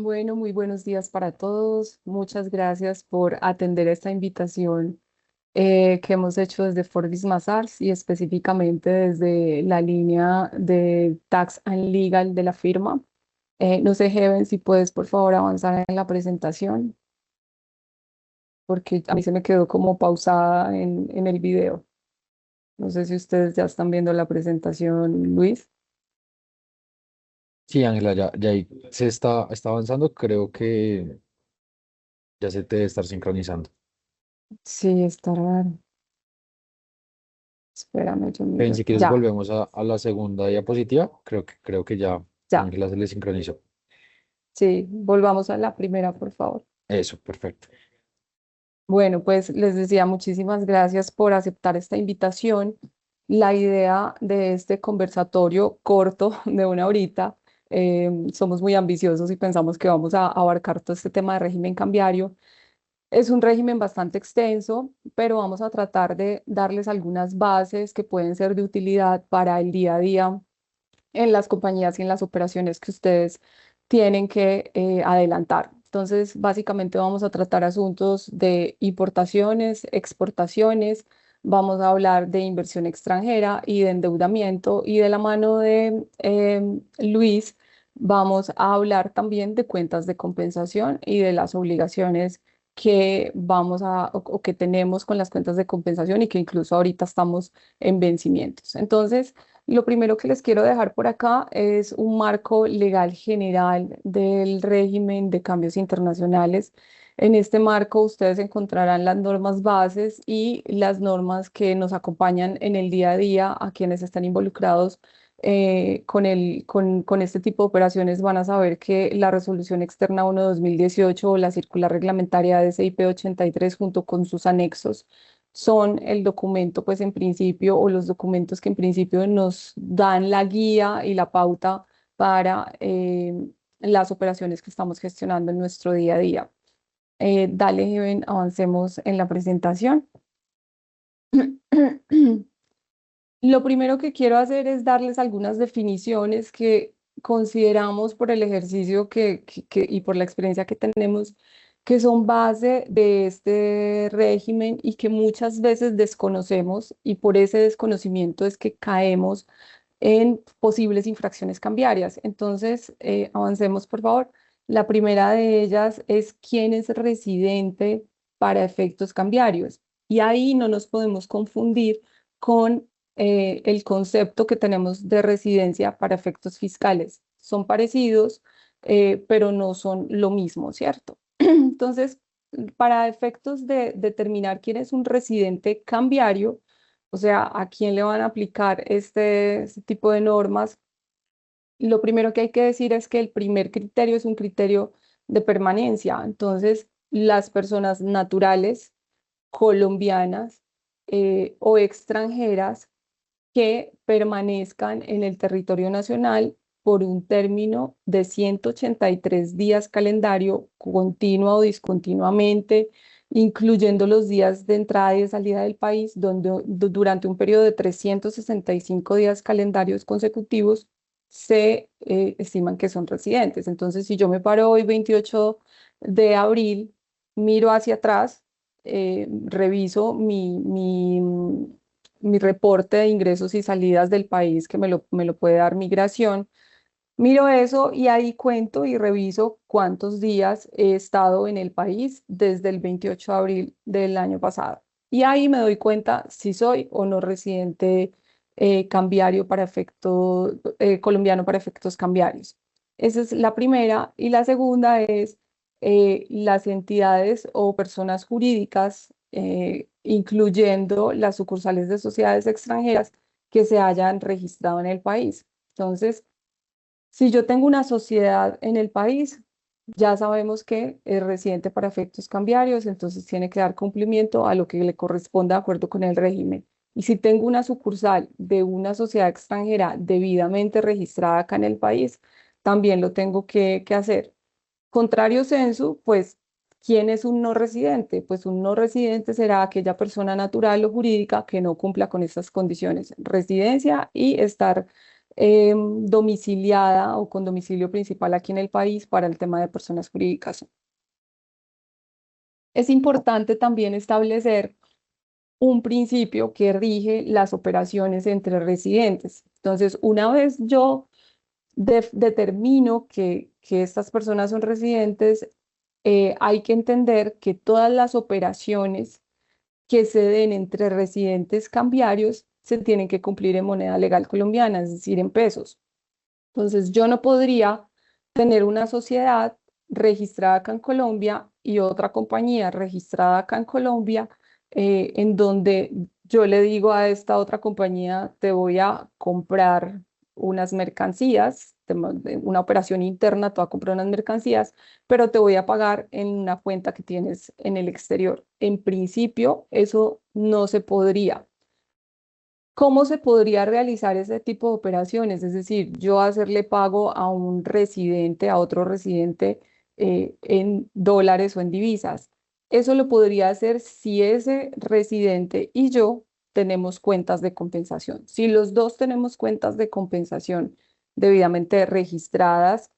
Bueno, muy buenos días para todos. Muchas gracias por atender esta invitación que hemos hecho desde Forbis Mazars y específicamente desde la línea de Tax and Legal de la firma. No sé, Heaven, si puedes por favor avanzar en la presentación, porque a mí se me quedó como pausada en el video. No sé si ustedes ya están viendo la presentación, Luis. Sí, Ángela, ya ahí está avanzando. Creo que ya se te debe estar sincronizando. Sí, está raro. Espérame, yo Ven, miro. si quieres, Ya, volvemos a la segunda diapositiva. Creo que ya a ya. Ángela se le sincronizó. Sí, volvamos a la primera, por favor. Eso, perfecto. Bueno, pues les decía muchísimas gracias por aceptar esta invitación. La idea de este conversatorio corto de una horita, somos muy ambiciosos y pensamos que vamos a abarcar todo este tema de régimen cambiario. Es un régimen bastante extenso, pero vamos a tratar de darles algunas bases que pueden ser de utilidad para el día a día en las compañías y en las operaciones que ustedes tienen que adelantar. Entonces, básicamente vamos a tratar asuntos de importaciones, exportaciones, vamos a hablar de inversión extranjera y de endeudamiento y de la mano de Luis vamos a hablar también de cuentas de compensación y de las obligaciones que vamos o que tenemos con las cuentas de compensación y que incluso ahorita estamos en vencimientos. Entonces, lo primero que les quiero dejar por acá es un marco legal general del régimen de cambios internacionales. En este marco ustedes encontrarán las normas bases y las normas que nos acompañan en el día a día a quienes están involucrados con este tipo de operaciones van a saber que la Resolución Externa 1/2018 o la Circular Reglamentaria de SIP 83 junto con sus anexos son el documento, pues en principio, o los documentos que en principio nos dan la guía y la pauta para las operaciones que estamos gestionando en nuestro día a día. Dale, Heaven, avancemos en la presentación. Lo primero que quiero hacer es darles algunas definiciones que consideramos por el ejercicio y por la experiencia que tenemos, que son base de este régimen y que muchas veces desconocemos y por ese desconocimiento es que caemos en posibles infracciones cambiarias. Entonces, avancemos, por favor. La primera de ellas es quién es residente para efectos cambiarios. Y ahí no nos podemos confundir con el concepto que tenemos de residencia para efectos fiscales. Son parecidos, pero no son lo mismo, ¿cierto? Entonces, para efectos de determinar quién es un residente cambiario, o sea, a quién le van a aplicar este tipo de normas, lo primero que hay que decir es que el primer criterio es un criterio de permanencia. Entonces, las personas naturales, colombianas o extranjeras que permanezcan en el territorio nacional por un término de 183 días calendario, continua o discontinuamente, incluyendo los días de entrada y de salida del país, donde durante un periodo de 365 días calendarios consecutivos se estiman que son residentes. Entonces, si yo me paro hoy 28 de abril, miro hacia atrás, reviso mi reporte de ingresos y salidas del país que me lo puede dar migración. Miro eso y ahí cuento y reviso cuántos días he estado en el país desde el 28 de abril del año pasado. Y ahí me doy cuenta si soy o no residente cambiario para efectos, colombiano para efectos cambiarios. Esa es la primera. Y la segunda es las entidades o personas jurídicas, incluyendo las sucursales de sociedades extranjeras que se hayan registrado en el país. Entonces, si yo tengo una sociedad en el país, ya sabemos que es residente para efectos cambiarios, entonces tiene que dar cumplimiento a lo que le corresponda de acuerdo con el régimen. Y si tengo una sucursal de una sociedad extranjera debidamente registrada acá en el país, también lo tengo que hacer. Contrario censo, pues, ¿quién es un no residente? Pues un no residente será aquella persona natural o jurídica que no cumpla con estas condiciones, residencia y estar domiciliada o con domicilio principal aquí en el país para el tema de personas jurídicas. Es importante también establecer un principio que rige las operaciones entre residentes. Entonces, una vez yo determino que estas personas son residentes, hay que entender que todas las operaciones que se den entre residentes cambiarios se tienen que cumplir en moneda legal colombiana, es decir, en pesos. Entonces, yo no podría tener una sociedad registrada acá en Colombia y otra compañía registrada acá en Colombia, en donde yo le digo a esta otra compañía, te voy a comprar unas mercancías, una operación interna, te voy a comprar unas mercancías, pero te voy a pagar en una cuenta que tienes en el exterior. En principio, eso no se podría. ¿Cómo se podría realizar ese tipo de operaciones? Es decir, yo hacerle pago a un residente, a otro residente en dólares o en divisas. Eso lo podría hacer si ese residente y yo tenemos cuentas de compensación. Si los dos tenemos cuentas de compensación debidamente registradas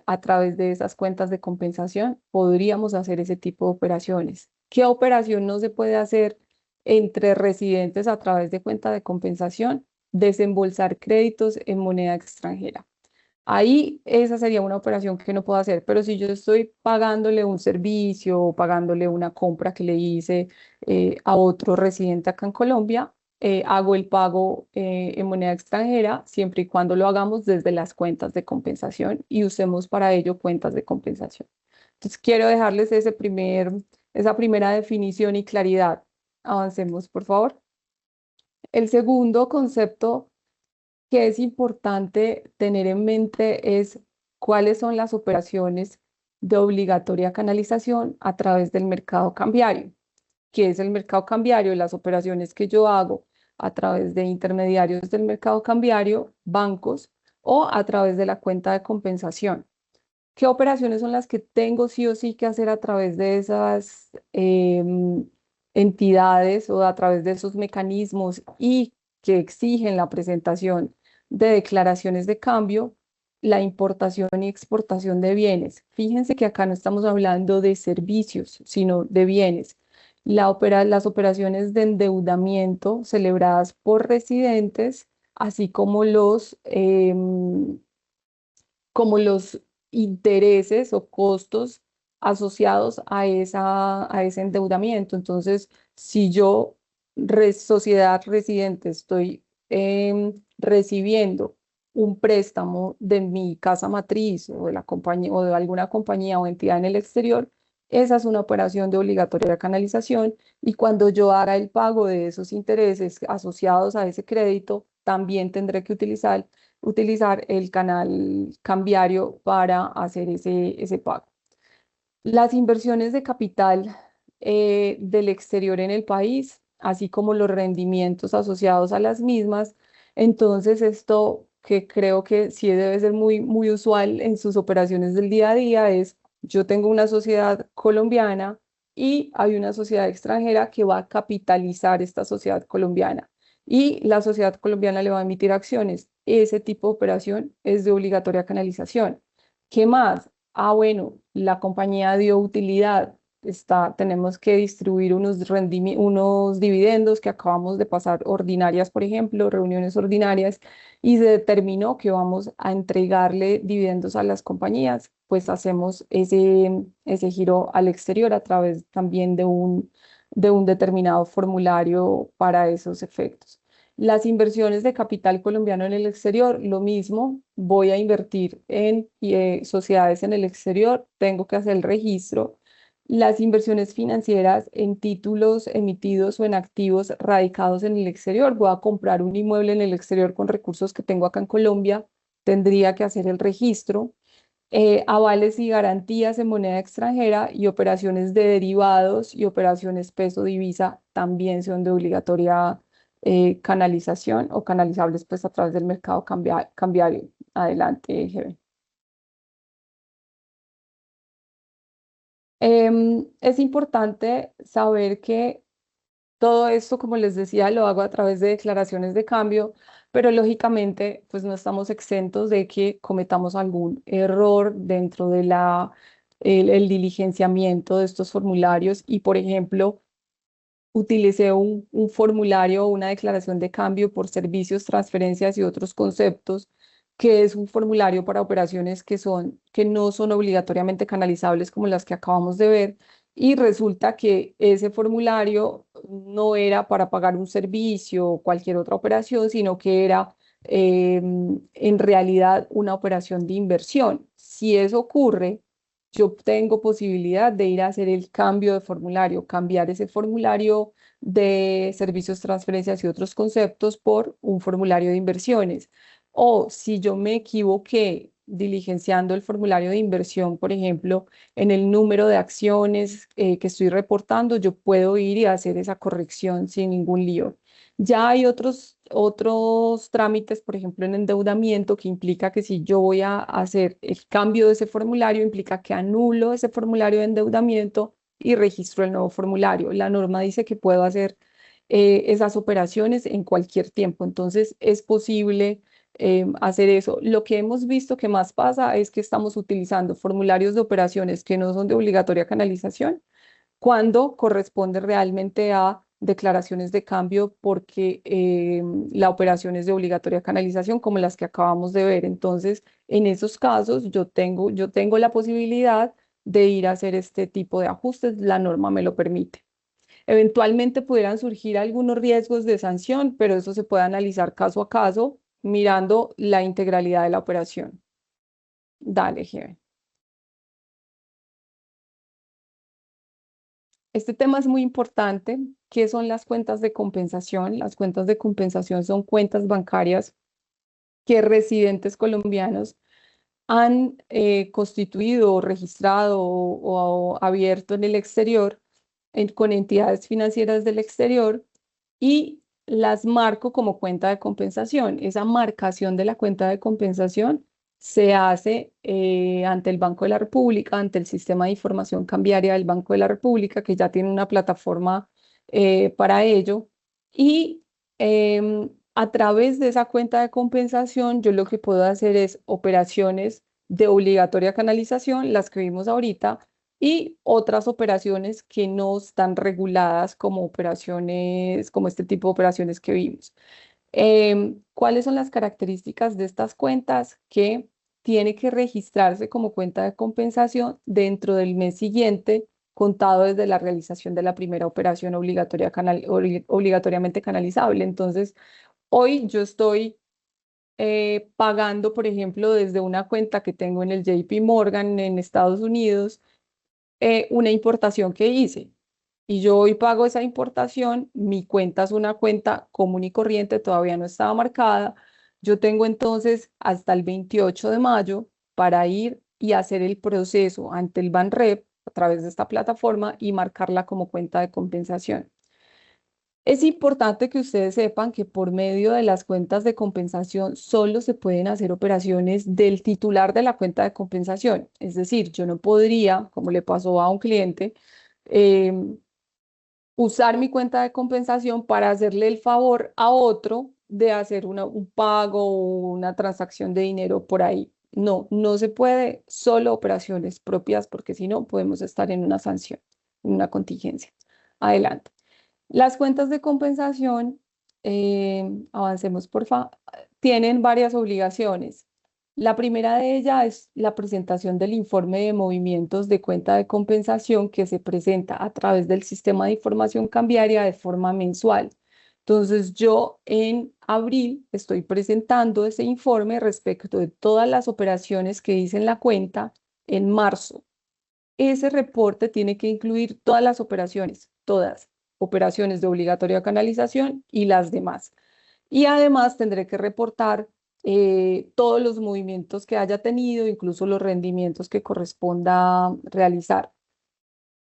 a través de esas cuentas de compensación, podríamos hacer ese tipo de operaciones. ¿Qué operación no se puede hacer entre residentes a través de cuenta de compensación? Desembolsar créditos en moneda extranjera? Ahí esa sería una operación que no puedo hacer, pero si yo estoy pagándole un servicio o pagándole una compra que le hice a otro residente acá en Colombia, hago el pago en moneda extranjera siempre y cuando lo hagamos desde las cuentas de compensación y usemos para ello cuentas de compensación. Entonces quiero dejarles esa primera definición y claridad. Avancemos, por favor. El segundo concepto que es importante tener en mente es cuáles son las operaciones de obligatoria canalización a través del mercado cambiario. ¿Qué es el mercado cambiario? Las operaciones que yo hago a través de intermediarios del mercado cambiario, bancos o a través de la cuenta de compensación. ¿Qué operaciones son las que tengo sí o sí que hacer a través de esas entidades o a través de esos mecanismos y que exigen la presentación de declaraciones de cambio? La importación y exportación de bienes. Fíjense que acá no estamos hablando de servicios, sino de bienes. Las operaciones de endeudamiento celebradas por residentes, así como los intereses o costos asociados a ese endeudamiento. Entonces, si yo, sociedad residente, estoy recibiendo un préstamo de mi casa matriz o de la compañía o de alguna compañía o entidad en el exterior, esa es una operación de obligatoria canalización, y cuando yo haga el pago de esos intereses asociados a ese crédito, también tendré que utilizar el canal cambiario para hacer ese pago. Las inversiones de capital del exterior en el país, así como los rendimientos asociados a las mismas. Entonces, esto que creo que sí debe ser muy, muy usual en sus operaciones del día a día es: yo tengo una sociedad colombiana y hay una sociedad extranjera que va a capitalizar esta sociedad colombiana, y la sociedad colombiana le va a emitir acciones. Ese tipo de operación es de obligatoria canalización. ¿Qué más? Ah, bueno, la compañía dio utilidad. Tenemos que distribuir unos dividendos que acabamos de pasar ordinarias, por ejemplo, reuniones ordinarias, y se determinó que vamos a entregarle dividendos a las compañías. Pues hacemos ese giro al exterior a través también de un determinado formulario para esos efectos. Las inversiones de capital colombiano en el exterior, lo mismo. Voy a invertir en sociedades en el exterior, tengo que hacer el registro. Las inversiones financieras en títulos emitidos o en activos radicados en el exterior. Voy a comprar un inmueble en el exterior con recursos que tengo acá en Colombia, tendría que hacer el registro. Avales y garantías en moneda extranjera y operaciones de derivados y operaciones peso divisa también son de obligatoria canalización o canalizables pues a través del mercado cambiario. Adelante, GB. Es importante saber que Todo esto, como les decía, lo hago a través de declaraciones de cambio, pero lógicamente, pues no estamos exentos de que cometamos algún error dentro de el diligenciamiento de estos formularios y, por ejemplo, utilicé un formulario o una declaración de cambio por servicios, transferencias y otros conceptos, que es un formulario para operaciones que no son obligatoriamente canalizables como las que acabamos de ver. Y resulta que ese formulario no era para pagar un servicio o cualquier otra operación, sino que era en realidad una operación de inversión. Si eso ocurre, yo tengo posibilidad de ir a hacer el cambio de formulario, cambiar ese formulario de servicios, transferencias y otros conceptos por un formulario de inversiones. O si yo me equivoqué diligenciando el formulario de inversión, por ejemplo, en el número de acciones que estoy reportando, yo puedo ir y hacer esa corrección sin ningún lío. Ya hay otros trámites, por ejemplo, en endeudamiento, que implica que si yo voy a hacer el cambio de ese formulario, implica que anulo ese formulario de endeudamiento y registro el nuevo formulario. La norma dice que puedo hacer esas operaciones en cualquier tiempo, entonces es posible hacer eso. Lo que hemos visto que más pasa es que estamos utilizando formularios de operaciones que no son de obligatoria canalización cuando corresponde realmente a declaraciones de cambio porque la operación es de obligatoria canalización como las que acabamos de ver. Entonces, en esos casos yo tengo la posibilidad de ir a hacer este tipo de ajustes, la norma me lo permite. Eventualmente pudieran surgir algunos riesgos de sanción, pero eso se puede analizar caso a caso mirando la integralidad de la operación. Dale, Jefe. Este tema es muy importante. ¿Qué son las cuentas de compensación? Las cuentas de compensación son cuentas bancarias que residentes colombianos han constituido, o registrado o abierto en el exterior con entidades financieras del exterior y las marco como cuenta de compensación. Esa marcación de la cuenta de compensación se hace ante el Banco de la República, ante el sistema de información cambiaria del Banco de la República, que ya tiene una plataforma para ello. Y a través de esa cuenta de compensación, yo lo que puedo hacer es operaciones de obligatoria canalización, las que vimos ahorita, y otras operaciones que no están reguladas como operaciones, como este tipo de operaciones que vimos. ¿Cuáles son las características de estas cuentas? Que tiene que registrarse como cuenta de compensación dentro del mes siguiente, contado desde la realización de la primera operación obligatoriamente canalizable. Entonces, hoy yo estoy pagando, por ejemplo, desde una cuenta que tengo en el JP Morgan en Estados Unidos, una importación que hice. Y yo hoy pago esa importación, mi cuenta es una cuenta común y corriente, todavía no estaba marcada. Yo tengo entonces hasta el 28 de mayo para ir y hacer el proceso ante el Banrep a través de esta plataforma y marcarla como cuenta de compensación. Es importante que ustedes sepan que por medio de las cuentas de compensación solo se pueden hacer operaciones del titular de la cuenta de compensación. Es decir, yo no podría, como le pasó a un cliente, em, usar mi cuenta de compensación para hacerle el favor a otro de hacer un pago o una transacción de dinero por ahí. No, no se puede, solo operaciones propias, porque si no podemos estar en una sanción, en una contingencia. Adelante. Las cuentas de compensación, avancemos por favor, tienen varias obligaciones. La primera de ellas es la presentación del informe de movimientos de cuenta de compensación que se presenta a través del sistema de información cambiaria de forma mensual. Entonces, yo en abril estoy presentando ese informe respecto de todas las operaciones que hice en la cuenta en marzo. Ese reporte tiene que incluir todas las operaciones, todas, operaciones de obligatoria canalización y las demás. Y además tendré que reportar todos los movimientos que haya tenido, incluso los rendimientos que corresponda realizar.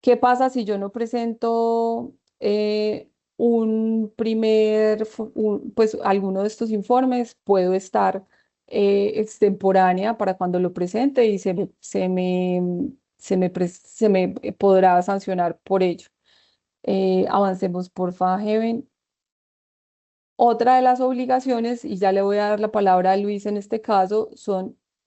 ¿Qué pasa si yo no presento pues alguno de estos informes? Puedo estar extemporánea para cuando lo presente y se me podrá sancionar por ello. Avancemos, porfa, Heaven. Otra de las obligaciones, y ya le voy a dar la palabra a Luis en este caso,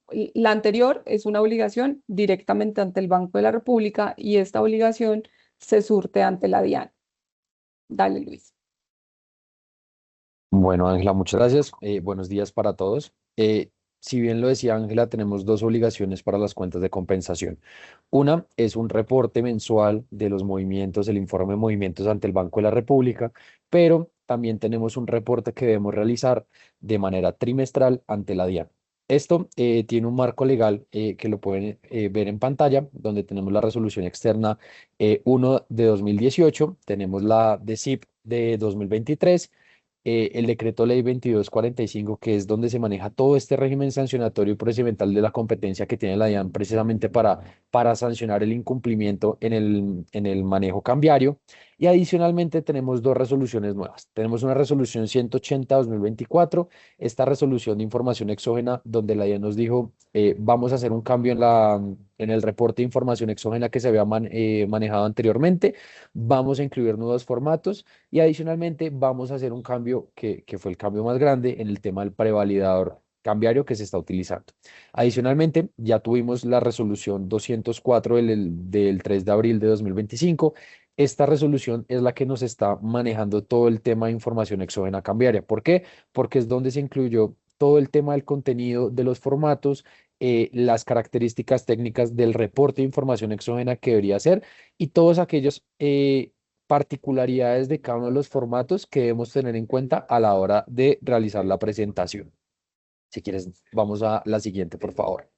la anterior es una obligación directamente ante el Banco de la República y esta obligación se surte ante la DIAN. Dale, Luis. Bueno, Ángela, muchas gracias. Buenos días para todos. Si bien lo decía Ángela, tenemos dos obligaciones para las cuentas de compensación. Una es un reporte mensual de los movimientos, el informe de movimientos ante el Banco de la República, pero también tenemos un reporte que debemos realizar de manera trimestral ante la DIAN. Esto tiene un marco legal que lo pueden ver en pantalla, donde tenemos la resolución externa 1 de 2018, tenemos la de SIP de 2023, el decreto ley 2245, que es donde se maneja todo este régimen sancionatorio y procedimental de la competencia que tiene la DIAN precisamente para sancionar el incumplimiento en el manejo cambiario. Y adicionalmente tenemos dos resoluciones nuevas. Tenemos una resolución 180-2024, esta resolución de información exógena, donde la DIAN nos dijo, vamos a hacer un cambio en el reporte de información exógena que se había manejado anteriormente, vamos a incluir nuevos formatos y adicionalmente vamos a hacer un cambio que fue el cambio más grande en el tema del prevalidador cambiario que se está utilizando. Adicionalmente, ya tuvimos la resolución 204 del 3 de abril de 2025. Esta resolución es la que nos está manejando todo el tema de información exógena cambiaria. ¿Por qué? Porque es donde se incluyó todo el tema del contenido de los formatos, las características técnicas del reporte de información exógena que debería ser y todos aquellos particularidades de cada uno de los formatos que debemos tener en cuenta a la hora de realizar la presentación. Si quieres, vamos a la siguiente, por favor.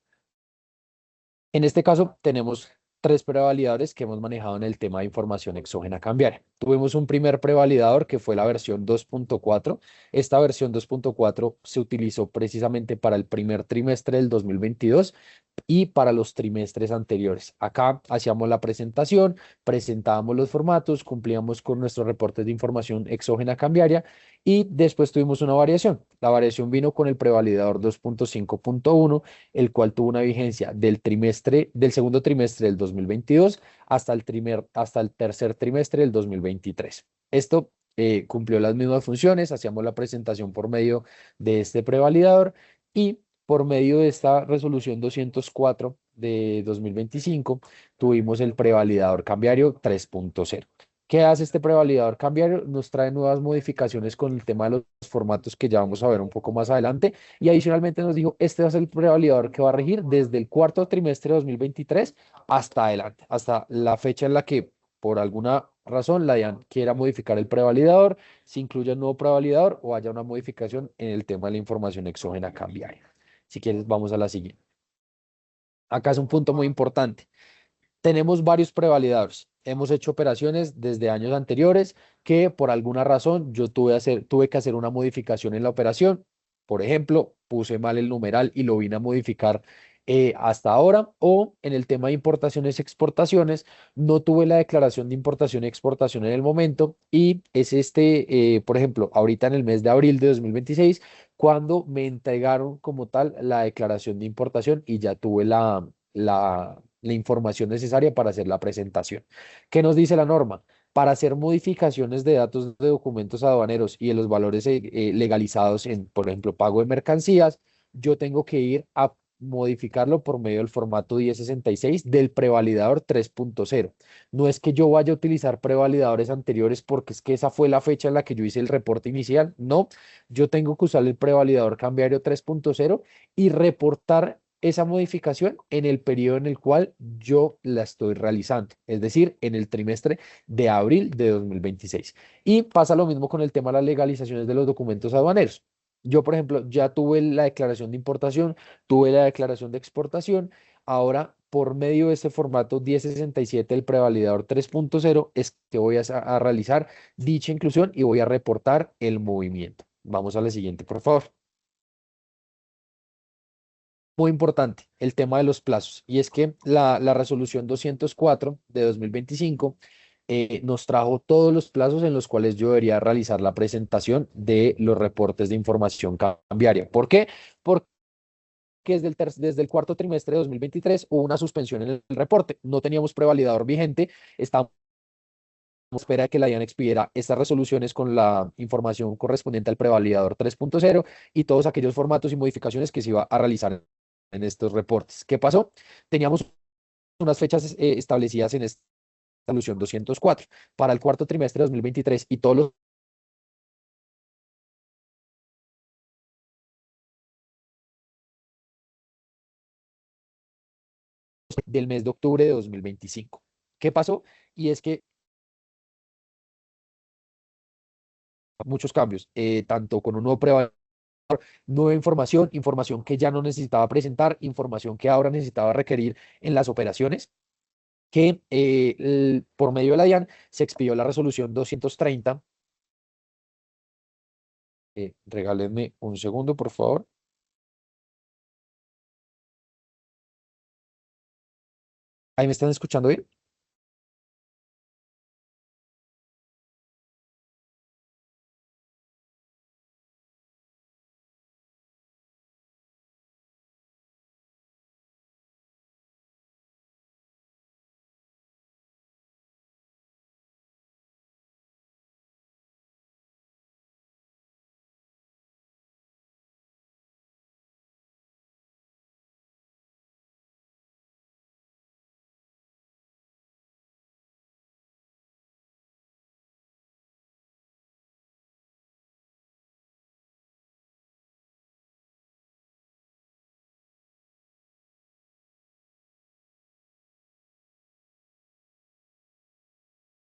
En este caso, tenemos tres prevalidadores que hemos manejado en el tema de información exógena cambiaria. Tuvimos un primer prevalidador que fue la versión 2.4. Esta versión 2.4 se utilizó precisamente para el primer trimestre del 2022 y para los trimestres anteriores. Acá hacíamos la presentación, presentábamos los formatos, cumplíamos con nuestros reportes de información exógena cambiaria y después tuvimos una variación. La variación vino con el prevalidador 2.5.1, el cual tuvo una vigencia del segundo trimestre del 2022 hasta el tercer trimestre del 2023. Esto cumplió las mismas funciones, hacíamos la presentación por medio de este prevalidador y por medio de esta resolución 204 de 2025 tuvimos el prevalidador cambiario 3.0. ¿Qué hace este prevalidador cambiario? Nos trae nuevas modificaciones con el tema de los formatos que ya vamos a ver un poco más adelante y adicionalmente nos dijo, este va a ser el prevalidador que va a regir desde el cuarto trimestre de 2023 hasta adelante, hasta la fecha en la que por alguna razón la DIAN quiera modificar el prevalidador, se incluya un nuevo prevalidador o haya una modificación en el tema de la información exógena cambiaria. Si quieres, vamos a la siguiente. Acá es un punto muy importante. Tenemos varios prevalidadores. Hemos hecho operaciones desde años anteriores que por alguna razón yo tuve que hacer una modificación en la operación. Por ejemplo, puse mal el numeral y lo vine a modificar hasta ahora. O en el tema de importaciones y exportaciones, no tuve la declaración de importación y exportación en el momento. Y es por ejemplo, ahorita en el mes de abril de 2026, cuando me entregaron como tal la declaración de importación y ya tuve la información necesaria para hacer la presentación. ¿Qué nos dice la norma? Para hacer modificaciones de datos de documentos aduaneros y de los valores legalizados en, por ejemplo, pago de mercancías, yo tengo que ir a modificarlo por medio del formato 1066 del prevalidador 3.0. No es que yo vaya a utilizar prevalidadores anteriores porque es que esa fue la fecha en la que yo hice el reporte inicial. No, yo tengo que usar el prevalidador cambiario 3.0 y reportar esa modificación en el periodo en el cual yo la estoy realizando, es decir, en el trimestre de abril de 2026. Y pasa lo mismo con el tema de las legalizaciones de los documentos aduaneros. Yo, por ejemplo, ya tuve la declaración de importación, tuve la declaración de exportación, ahora por medio de este formato 1067, el prevalidador 3.0, es que voy a realizar dicha inclusión y voy a reportar el movimiento. Vamos a la siguiente, por favor. Muy importante, el tema de los plazos. Y es que la resolución 204 de 2025 nos trajo todos los plazos en los cuales yo debería realizar la presentación de los reportes de información cambiaria. ¿Por qué? Porque desde el cuarto trimestre de 2023 hubo una suspensión en el reporte. No teníamos prevalidador vigente, estábamos espera que la DIAN expidiera estas resoluciones con la información correspondiente al prevalidador 3.0 y todos aquellos formatos y modificaciones que se iba a realizar en estos reportes. ¿Qué pasó? Teníamos unas fechas establecidas en esta resolución 204 para el cuarto trimestre de 2023 y todos los del mes de octubre de 2025. ¿Qué pasó? Y es que muchos cambios, tanto con un nuevo prevalidador, nueva información, información que ya no necesitaba presentar, información que ahora necesitaba requerir en las operaciones, que por medio de la DIAN se expidió la resolución 230. Regálenme un segundo, por favor. ¿Ahí me están escuchando bien?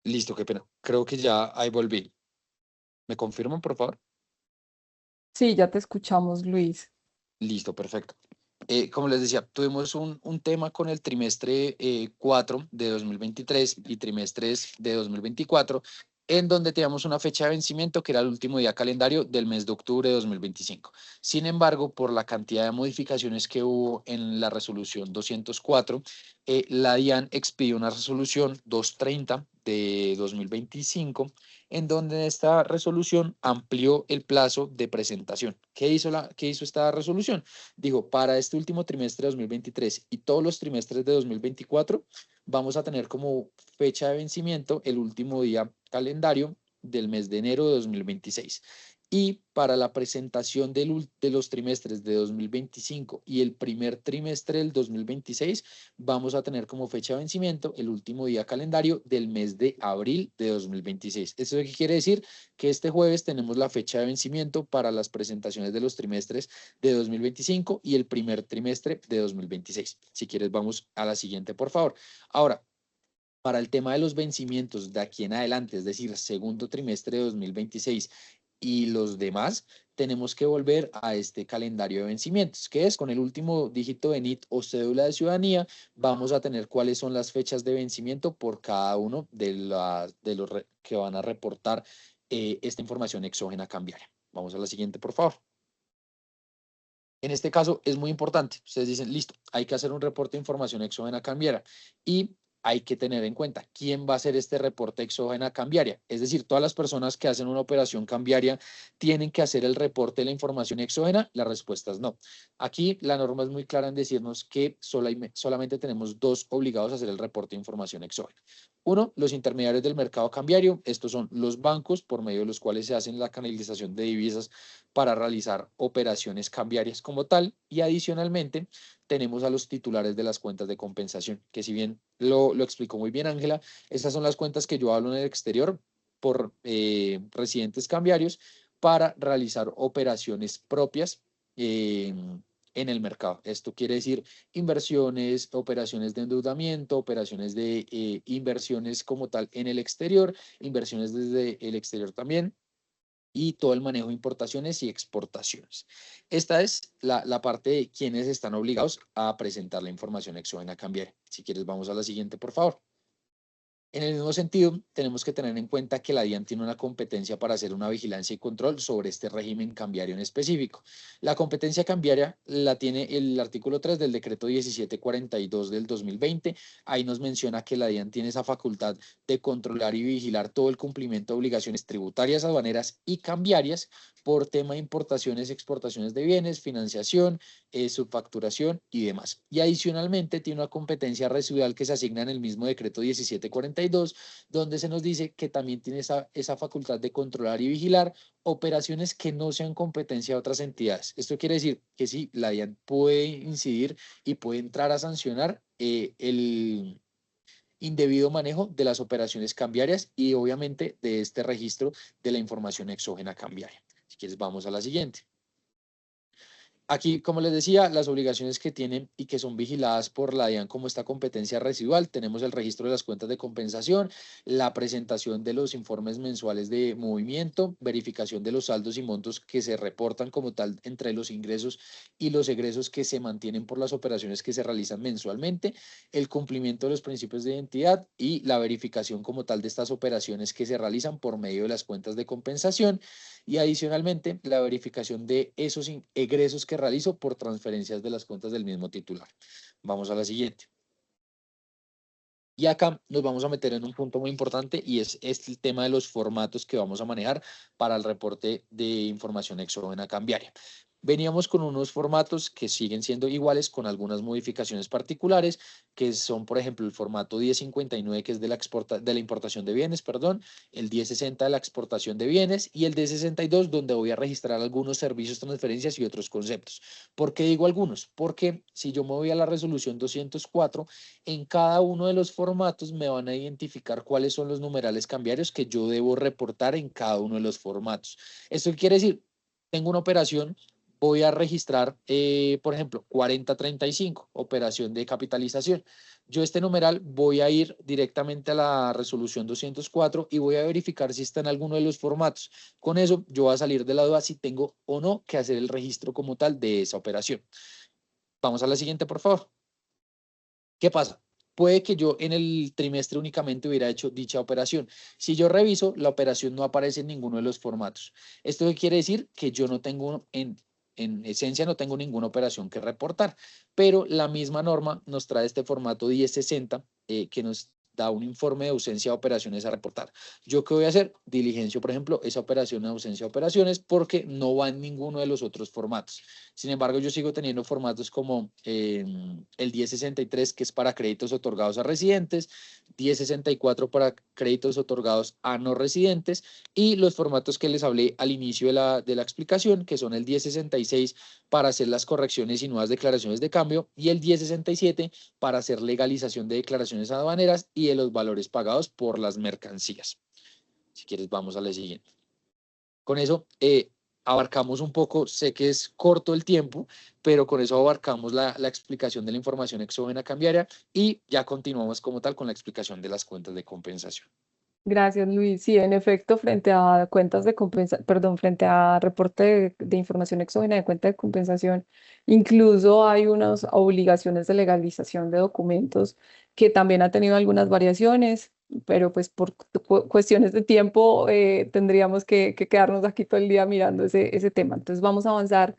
Listo, qué pena. Creo que ya ahí volví. ¿Me confirman, por favor? Sí, ya te escuchamos, Luis. Listo, perfecto. Como les decía, tuvimos un tema con el trimestre 4 de 2023 y trimestres de 2024, en donde teníamos una fecha de vencimiento que era el último día calendario del mes de octubre de 2025. Sin embargo, por la cantidad de modificaciones que hubo en la resolución 204, la DIAN expidió una resolución 230 de 2025, en donde esta resolución amplió el plazo de presentación. ¿Qué hizo esta resolución? Digo, para este último trimestre de 2023 y todos los trimestres de 2024, vamos a tener como fecha de vencimiento el último día calendario del mes de enero de 2026. Y para la presentación de los trimestres de 2025 y el primer trimestre del 2026, vamos a tener como fecha de vencimiento el último día calendario del mes de abril de 2026. ¿Eso qué quiere decir? Que este jueves tenemos la fecha de vencimiento para las presentaciones de los trimestres de 2025 y el primer trimestre de 2026. Si quieres, vamos a la siguiente, por favor. Ahora, para el tema de los vencimientos de aquí en adelante, es decir, segundo trimestre de 2026 y los demás, tenemos que volver a este calendario de vencimientos, que es con el último dígito de NIT o cédula de ciudadanía, vamos a tener cuáles son las fechas de vencimiento por cada uno de los que van a reportar esta información exógena cambiaria. Vamos a la siguiente, por favor. En este caso es muy importante. Ustedes dicen, listo, hay que hacer un reporte de información exógena cambiaria y hay que tener en cuenta quién va a hacer este reporte exógena cambiaria. Es decir, todas las personas que hacen una operación cambiaria tienen que hacer el reporte de la información exógena. La respuesta es no. Aquí la norma es muy clara en decirnos que solamente tenemos dos obligados a hacer el reporte de información exógena. Uno, los intermediarios del mercado cambiario. Estos son los bancos por medio de los cuales se hacen la canalización de divisas para realizar operaciones cambiarias como tal y adicionalmente tenemos a los titulares de las cuentas de compensación, que si bien lo explicó muy bien Ángela, estas son las cuentas que yo hablo en el exterior por residentes cambiarios para realizar operaciones propias en el mercado. Esto quiere decir inversiones, operaciones de endeudamiento, operaciones de inversiones como tal en el exterior, inversiones desde el exterior también y todo el manejo de importaciones y exportaciones. Esta es la parte de quienes están obligados a presentar la información exógena cambiaria. Si quieres, vamos a la siguiente, por favor. En el mismo sentido, tenemos que tener en cuenta que la DIAN tiene una competencia para hacer una vigilancia y control sobre este régimen cambiario en específico. La competencia cambiaria la tiene el artículo 3 del decreto 1742 del 2020. Ahí nos menciona que la DIAN tiene esa facultad de controlar y vigilar todo el cumplimiento de obligaciones tributarias, aduaneras y cambiarias por tema de importaciones, exportaciones de bienes, financiación, subfacturación y demás. Y adicionalmente tiene una competencia residual que se asigna en el mismo decreto 1742 62, donde se nos dice que también tiene esa facultad de controlar y vigilar operaciones que no sean competencia de otras entidades. Esto quiere decir que sí, la DIAN puede incidir y puede entrar a sancionar el indebido manejo de las operaciones cambiarias y obviamente de este registro de la información exógena cambiaria. Si quieres, vamos a la siguiente. Aquí, como les decía, las obligaciones que tienen y que son vigiladas por la DIAN como esta competencia residual, tenemos el registro de las cuentas de compensación, la presentación de los informes mensuales de movimiento, verificación de los saldos y montos que se reportan como tal entre los ingresos y los egresos que se mantienen por las operaciones que se realizan mensualmente, el cumplimiento de los principios de identidad y la verificación como tal de estas operaciones que se realizan por medio de las cuentas de compensación y adicionalmente la verificación de esos egresos que realizo por transferencias de las cuentas del mismo titular. Vamos a la siguiente. Y acá nos vamos a meter en un punto muy importante y es el tema de los formatos que vamos a manejar para el reporte de información exógena cambiaria. Veníamos con unos formatos que siguen siendo iguales con algunas modificaciones particulares, que son, por ejemplo, el formato 1059, que es de la importación de bienes, perdón, el 1060 de la exportación de bienes y el 1062, donde voy a registrar algunos servicios, transferencias y otros conceptos. ¿Por qué digo algunos? Porque si yo me voy a la resolución 204, en cada uno de los formatos me van a identificar cuáles son los numerales cambiarios que yo debo reportar en cada uno de los formatos. ¿Esto qué quiere decir? Tengo una operación, voy a registrar, por ejemplo, 4035, operación de capitalización. Yo este numeral voy a ir directamente a la resolución 204 y voy a verificar si está en alguno de los formatos. Con eso yo voy a salir de la duda si tengo o no que hacer el registro como tal de esa operación. Vamos a la siguiente, por favor. ¿Qué pasa? Puede que yo en el trimestre únicamente hubiera hecho dicha operación. Si yo reviso, la operación no aparece en ninguno de los formatos. ¿Esto qué quiere decir? Que yo no tengo, en esencia, no tengo ninguna operación que reportar, pero la misma norma nos trae este formato 1060 que nos da un informe de ausencia de operaciones a reportar. ¿Yo qué voy a hacer? Diligencio, por ejemplo, esa operación de ausencia de operaciones porque no va en ninguno de los otros formatos. Sin embargo, yo sigo teniendo formatos como el 1063, que es para créditos otorgados a residentes, 1064 para créditos otorgados a no residentes, y los formatos que les hablé al inicio de la explicación, que son el 1066 para hacer las correcciones y nuevas declaraciones de cambio, y el 1067 para hacer legalización de declaraciones aduaneras y de los valores pagados por las mercancías. Si quieres, vamos a la siguiente. Con eso abarcamos un poco, sé que es corto el tiempo, pero con eso abarcamos la explicación de la información exógena cambiaria y ya continuamos como tal con la explicación de las cuentas de compensación. Gracias, Luis. Sí, en efecto, frente a cuentas de compensación, perdón, frente a reporte de información exógena de cuenta de compensación, incluso hay unas obligaciones de legalización de documentos que también ha tenido algunas variaciones, pero pues por cuestiones de tiempo tendríamos que quedarnos aquí todo el día mirando ese tema. Entonces vamos a avanzar.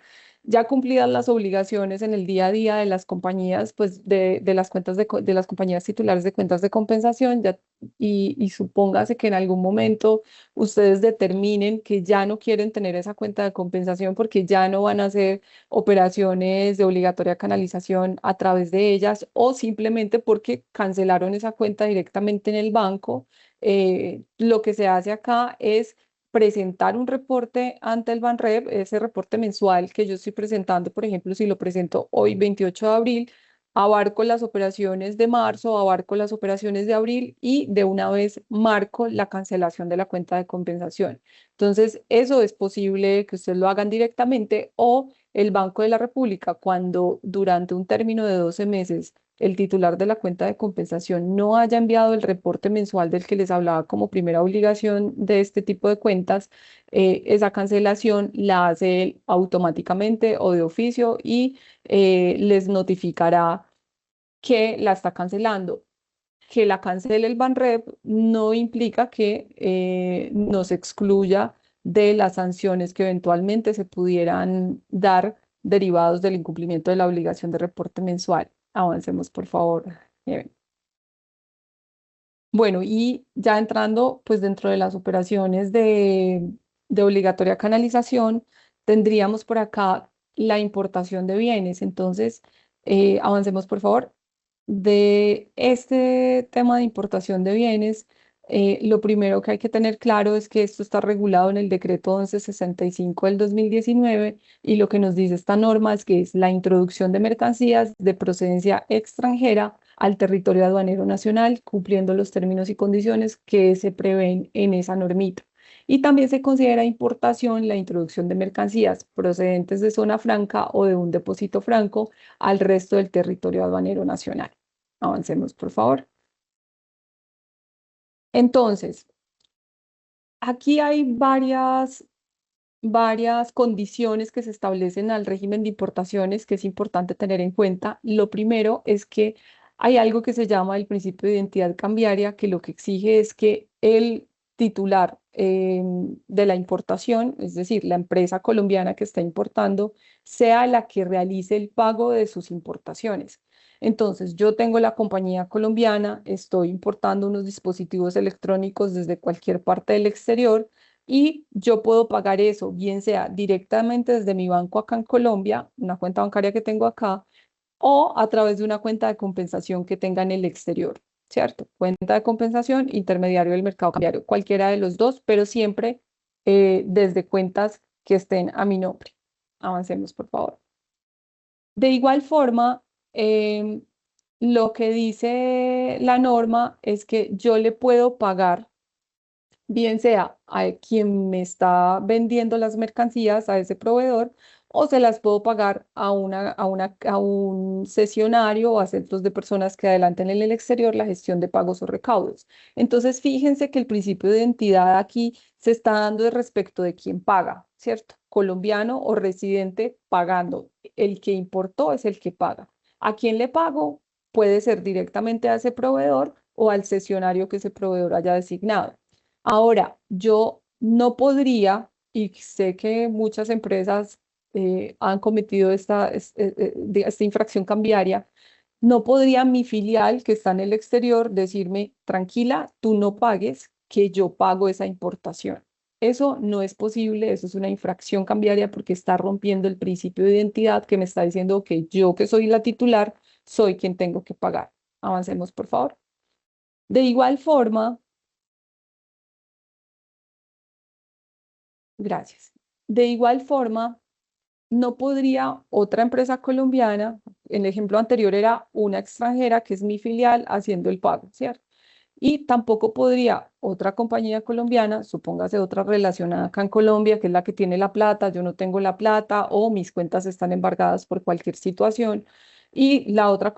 Ya cumplidas las obligaciones en el día a día de las compañías, pues de las cuentas de las compañías titulares de cuentas de compensación, ya y supóngase que en algún momento ustedes determinen que ya no quieren tener esa cuenta de compensación porque ya no van a hacer operaciones de obligatoria canalización a través de ellas o simplemente porque cancelaron esa cuenta directamente en el banco. Lo que se hace acá es presentar un reporte ante el Banrep, ese reporte mensual que yo estoy presentando, por ejemplo, si lo presento hoy 28 de abril, abarco las operaciones de marzo, abarco las operaciones de abril y de una vez marco la cancelación de la cuenta de compensación. Entonces, eso es posible que ustedes lo hagan directamente o el Banco de la República, cuando durante un término de 12 meses el titular de la cuenta de compensación no haya enviado el reporte mensual del que les hablaba como primera obligación de este tipo de cuentas, esa cancelación la hace él automáticamente o de oficio y les notificará que la está cancelando. Que la cancele el Banrep no implica que nos excluya de las sanciones que eventualmente se pudieran dar derivados del incumplimiento de la obligación de reporte mensual. Avancemos, por favor. Nieven. Bueno, y ya entrando pues dentro de las operaciones de obligatoria canalización, tendríamos por acá la importación de bienes. Entonces, avancemos, por favor. de este tema de importación de bienes, lo primero que hay que tener claro es que esto está regulado en el decreto 1165 del 2019 y lo que nos dice esta norma es que es la introducción de mercancías de procedencia extranjera al territorio aduanero nacional, cumpliendo los términos y condiciones que se prevén en esa normita. Y también se considera importación la introducción de mercancías procedentes de zona franca o de un depósito franco al resto del territorio aduanero nacional. Avancemos, por favor. Entonces, aquí hay varias condiciones que se establecen al régimen de importaciones que es importante tener en cuenta. Lo primero es que hay algo que se llama el principio de identidad cambiaria, que lo que exige es que el titular de la importación, es decir, la empresa colombiana que está importando, sea la que realice el pago de sus importaciones. Entonces, yo tengo la compañía colombiana, estoy importando unos dispositivos electrónicos desde cualquier parte del exterior y yo puedo pagar eso, bien sea directamente desde mi banco acá en Colombia, una cuenta bancaria que tengo acá, o a través de una cuenta de compensación que tenga en el exterior, ¿cierto? Cuenta de compensación, intermediario del mercado cambiario, cualquiera de los dos, pero siempre desde cuentas que estén a mi nombre. Avancemos, por favor. De igual forma, lo que dice la norma es que yo le puedo pagar bien sea a quien me está vendiendo las mercancías, a ese proveedor, o se las puedo pagar a un cesionario o a centros de personas que adelanten en el exterior la gestión de pagos o recaudos. Entonces, fíjense que el principio de identidad aquí se está dando de respecto de quién paga, ¿cierto? Colombiano o residente pagando. El que importó es el que paga. ¿A quién le pago? Puede ser directamente a ese proveedor o al cesionario que ese proveedor haya designado. Ahora, yo no podría, y sé que muchas empresas han cometido esta infracción cambiaria, no podría mi filial que está en el exterior decirme, tranquila, tú no pagues, que yo pago esa importación. Eso no es posible, eso es una infracción cambiaria porque está rompiendo el principio de identidad que me está diciendo que yo que soy la titular, soy quien tengo que pagar. Avancemos, por favor. De igual forma, gracias. De igual forma, no podría otra empresa colombiana, el ejemplo anterior era una extranjera que es mi filial haciendo el pago, ¿cierto? Y tampoco podría otra compañía colombiana, supóngase otra relacionada acá en Colombia, que es la que tiene la plata, yo no tengo la plata o mis cuentas están embargadas por cualquier situación. Y la otra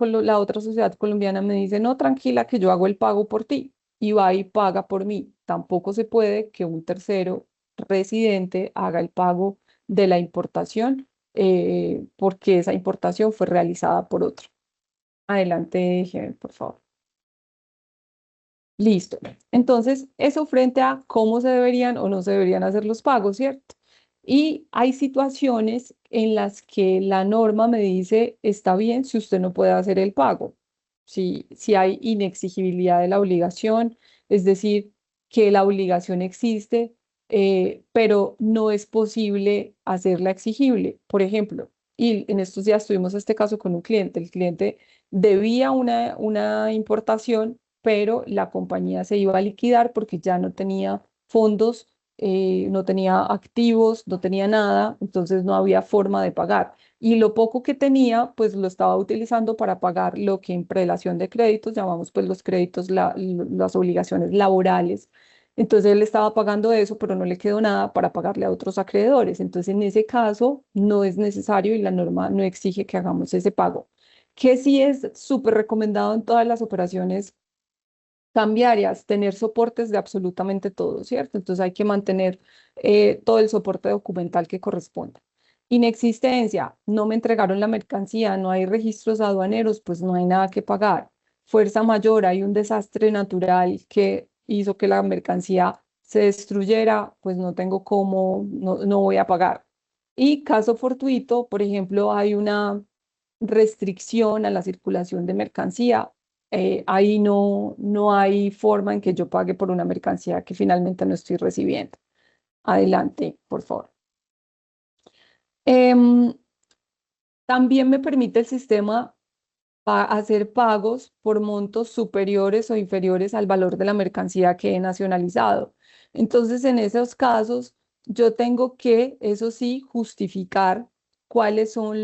sociedad colombiana me dice, no, tranquila, que yo hago el pago por ti y va y paga por mí. Tampoco se puede que un tercero residente haga el pago de la importación porque esa importación fue realizada por otro. Adelante, Jeven, por favor. Listo. Entonces, eso frente a cómo se deberían o no se deberían hacer los pagos, ¿cierto? Y hay situaciones en las que la norma me dice, está bien si usted no puede hacer el pago, si hay inexigibilidad de la obligación, es decir, que la obligación existe, pero no es posible hacerla exigible. Por ejemplo, y en estos días tuvimos este caso con un cliente, el cliente debía una importación pero la compañía se iba a liquidar porque ya no tenía fondos, no tenía activos, no tenía nada, entonces no había forma de pagar. Y lo poco que tenía, pues lo estaba utilizando para pagar lo que en prelación de créditos llamamos pues los créditos, las obligaciones laborales. Entonces él estaba pagando eso, pero no le quedó nada para pagarle a otros acreedores. Entonces en ese caso no es necesario y la norma no exige que hagamos ese pago. Que sí es súper recomendado en todas las operaciones cambiarias, tener soportes de absolutamente todo, ¿cierto? Entonces hay que mantener todo el soporte documental que corresponda. Inexistencia, no me entregaron la mercancía, no hay registros aduaneros, pues no hay nada que pagar. Fuerza mayor, hay un desastre natural que hizo que la mercancía se destruyera, pues no tengo cómo, no voy a pagar. Y caso fortuito, por ejemplo, hay una restricción a la circulación de mercancía, ahí no hay forma en que yo pague por una mercancía que finalmente no estoy recibiendo. Adelante, por favor. Em, también me permite el sistema hacer pagos por montos superiores o inferiores al valor de la mercancía que he nacionalizado. Entonces, en esos casos, yo tengo que, eso sí, justificar cuáles son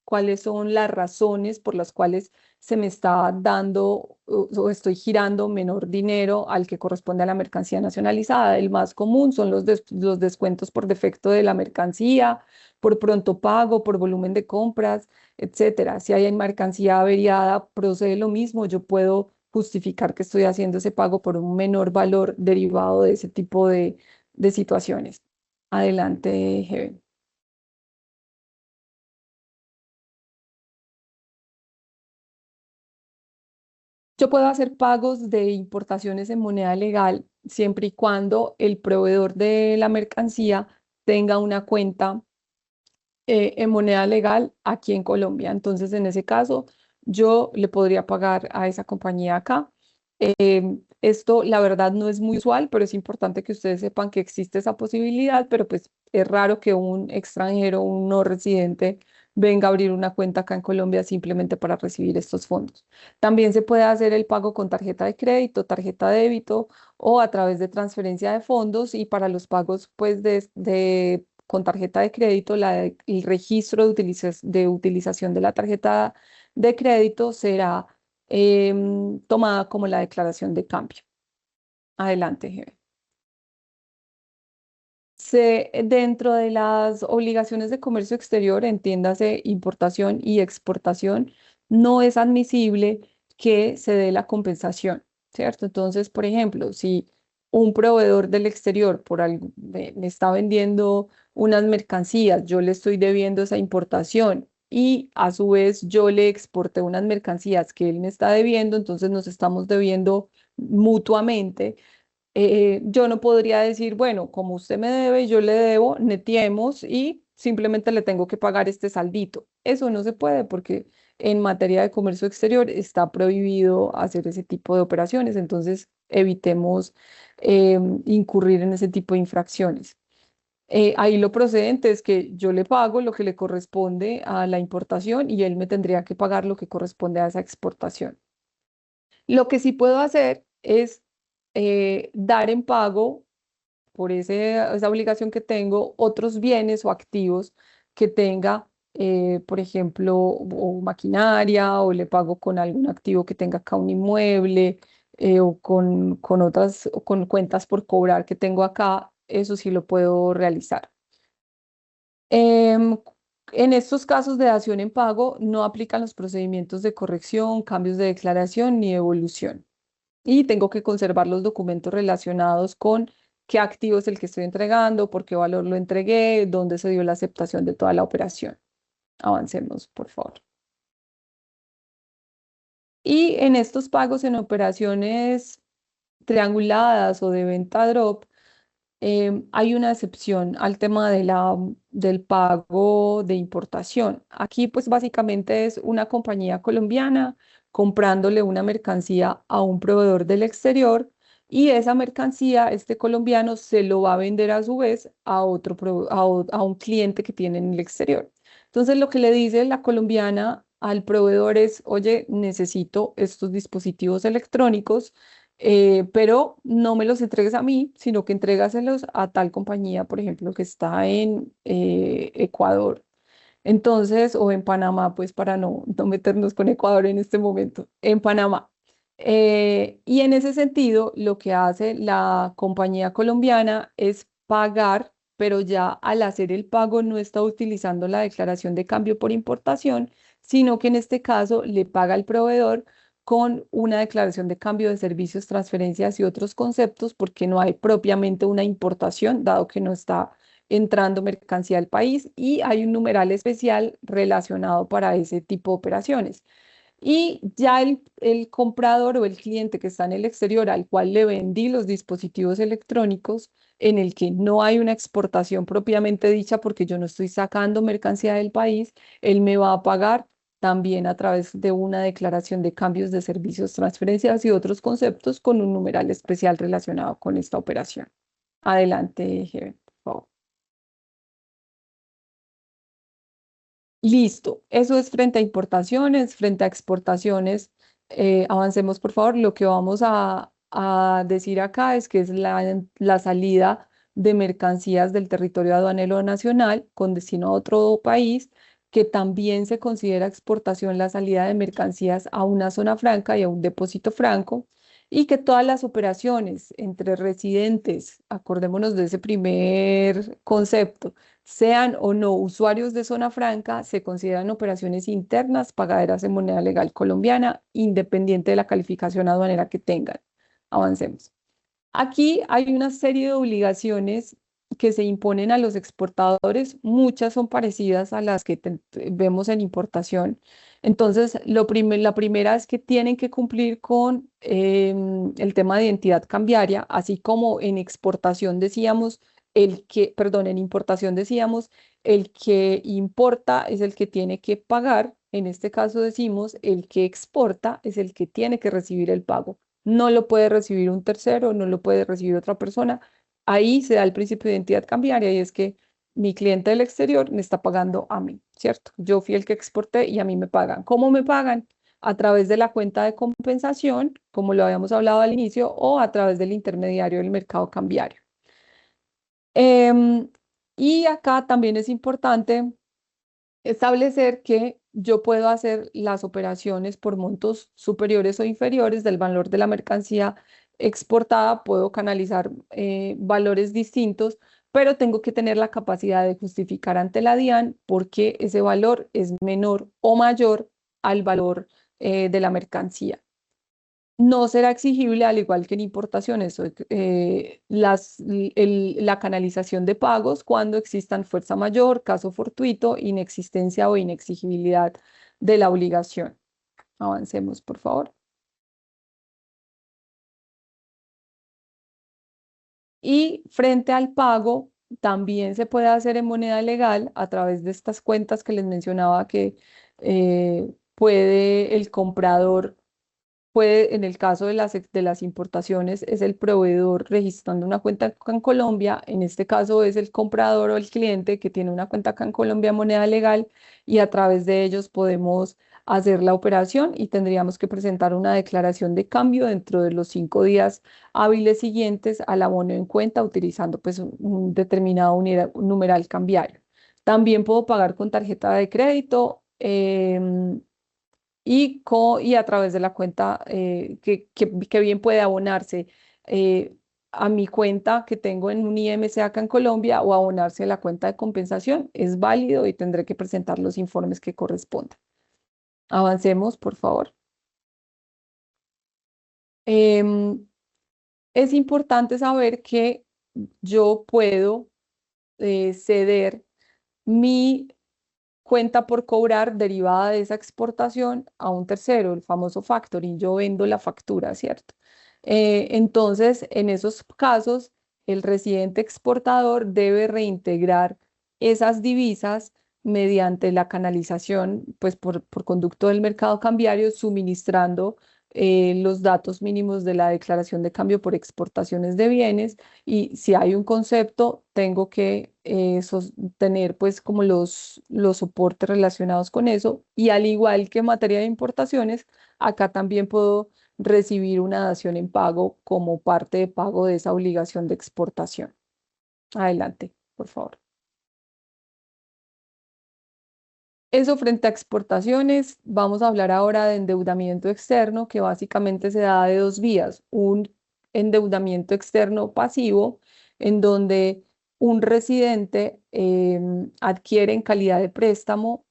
cuáles son las razones por las cuales se me está dando o estoy girando menor dinero al que corresponde a la mercancía nacionalizada. El más común son los descuentos por defecto de la mercancía, por pronto pago, por volumen de compras, etcétera. Si hay mercancía averiada, procede lo mismo. Yo puedo justificar que estoy haciendo ese pago por un menor valor derivado de ese tipo de situaciones. Adelante, Heben. Yo puedo hacer pagos de importaciones en moneda legal siempre y cuando el proveedor de la mercancía tenga una cuenta en moneda legal aquí en Colombia. Entonces, en ese caso, yo le podría pagar a esa compañía acá. Esto, la verdad, no es muy usual, pero es importante que ustedes sepan que existe esa posibilidad, pero pues es raro que un extranjero, un no residente, venga a abrir una cuenta acá en Colombia simplemente para recibir estos fondos. También se puede hacer el pago con tarjeta de crédito, tarjeta de débito o a través de transferencia de fondos y para los pagos pues con tarjeta de crédito, el registro de utilización de la tarjeta de crédito será tomada como la declaración de cambio. Adelante, Jebe. Dentro de las obligaciones de comercio exterior, entiéndase importación y exportación, no es admisible que se dé la compensación, ¿cierto? Entonces, por ejemplo, si un proveedor del exterior por algo me está vendiendo unas mercancías, yo le estoy debiendo esa importación y a su vez yo le exporté unas mercancías que él me está debiendo, entonces nos estamos debiendo mutuamente. Yo no podría decir, bueno, como usted me debe y yo le debo, netiemos y simplemente le tengo que pagar este saldito. Eso no se puede porque en materia de comercio exterior está prohibido hacer ese tipo de operaciones, entonces evitemos incurrir en ese tipo de infracciones. Ahí lo procedente es que yo le pago lo que le corresponde a la importación y él me tendría que pagar lo que corresponde a esa exportación. Lo que sí puedo hacer es dar en pago por esa obligación que tengo otros bienes o activos que tenga, por ejemplo, o maquinaria, o le pago con algún activo que tenga acá un inmueble, o con otras, o con cuentas por cobrar que tengo acá, eso sí lo puedo realizar. Em, en estos casos de dación en pago no aplican los procedimientos de corrección, cambios de declaración ni evolución y tengo que conservar los documentos relacionados con qué activo es el que estoy entregando, por qué valor lo entregué, dónde se dio la aceptación de toda la operación. Avancemos, por favor. Y en estos pagos en operaciones trianguladas o de venta drop, hay una excepción al tema del pago de importación. Aquí pues básicamente es una compañía colombiana comprándole una mercancía a un proveedor del exterior y esa mercancía, este colombiano, se lo va a vender a su vez a a un cliente que tiene en el exterior. Entonces lo que le dice la colombiana al proveedor es, oye, necesito estos dispositivos electrónicos, pero no me los entregues a mí, sino que entrégaselos a tal compañía, por ejemplo, que está en Ecuador. Entonces, o en Panamá, pues para no meternos con Ecuador en este momento, en Panamá. Y en ese sentido, lo que hace la compañía colombiana es pagar, pero ya al hacer el pago no está utilizando la declaración de cambio por importación, sino que en este caso le paga al proveedor con una declaración de cambio de servicios, transferencias y otros conceptos, porque no hay propiamente una importación, dado que no está entrando mercancía al país y hay un numeral especial relacionado para ese tipo de operaciones. Y ya el comprador o el cliente que está en el exterior al cual le vendí los dispositivos electrónicos, en el que no hay una exportación propiamente dicha porque yo no estoy sacando mercancía del país, él me va a pagar también a través de una declaración de cambios de servicios, transferencias y otros conceptos con un numeral especial relacionado con esta operación. Adelante, Jeven, por favor. Listo, eso es frente a importaciones, frente a exportaciones. Avancemos, por favor. Lo que vamos a decir acá es que es la salida de mercancías del territorio aduanero nacional con destino a otro país, que también se considera exportación la salida de mercancías a una zona franca y a un depósito franco, y que todas las operaciones entre residentes, acordémonos de ese primer concepto, sean o no usuarios de zona franca, se consideran operaciones internas pagaderas en moneda legal colombiana, independiente de la calificación aduanera que tengan. Avancemos. Aquí hay una serie de obligaciones que se imponen a los exportadores. Muchas son parecidas a las que vemos en importación. Entonces, la primera es que tienen que cumplir con el tema de identidad cambiaria, así como en exportación decíamos, perdón, en importación decíamos, el que importa es el que tiene que pagar. En este caso decimos, el que exporta es el que tiene que recibir el pago. No lo puede recibir un tercero, no lo puede recibir otra persona. Ahí se da el principio de identidad cambiaria y es que mi cliente del exterior me está pagando a mí, ¿cierto? Yo fui el que exporté y a mí me pagan. ¿Cómo me pagan? A través de la cuenta de compensación, como lo habíamos hablado al inicio, o a través del intermediario del mercado cambiario. Em, y acá también es importante establecer que yo puedo hacer las operaciones por montos superiores o inferiores del valor de la mercancía exportada, puedo canalizar valores distintos, pero tengo que tener la capacidad de justificar ante la DIAN por qué ese valor es menor o mayor al valor de la mercancía. No será exigible, al igual que en importaciones, la canalización de pagos cuando existan fuerza mayor, caso fortuito, inexistencia o inexigibilidad de la obligación. Avancemos, por favor. Y frente al pago, también se puede hacer en moneda legal a través de estas cuentas que les mencionaba que puede el comprador. Puede, en el caso de las importaciones, es el proveedor registrando una cuenta acá en Colombia. En este caso es el comprador o el cliente que tiene una cuenta acá en Colombia, moneda legal, y a través de ellos podemos hacer la operación y tendríamos que presentar una declaración de cambio dentro de los 5 días hábiles siguientes al abono en cuenta, utilizando pues un determinado numeral cambiario. También puedo pagar con tarjeta de crédito. Y a través de la cuenta que bien puede abonarse eh, a mi cuenta que tengo en un IMC acá en Colombia o abonarse a la cuenta de compensación, es válido y tendré que presentar los informes que correspondan. Avancemos, por favor. Em, es importante saber que yo puedo ceder mi cuenta por cobrar derivada de esa exportación a un tercero, el famoso factoring. Yo vendo la factura, ¿cierto? Entonces, en esos casos, el residente exportador debe reintegrar esas divisas mediante la canalización, pues por conducto del mercado cambiario, suministrando los datos mínimos de la declaración de cambio por exportaciones de bienes. Y si hay un concepto, tengo que tener pues como los soportes relacionados con eso. Y al igual que en materia de importaciones, acá también puedo recibir una dación en pago como parte de pago de esa obligación de exportación. Adelante, por favor. Eso frente a exportaciones, vamos a hablar ahora de endeudamiento externo, que básicamente se da de dos vías. Un endeudamiento externo pasivo, en donde un residente adquiere en calidad de préstamo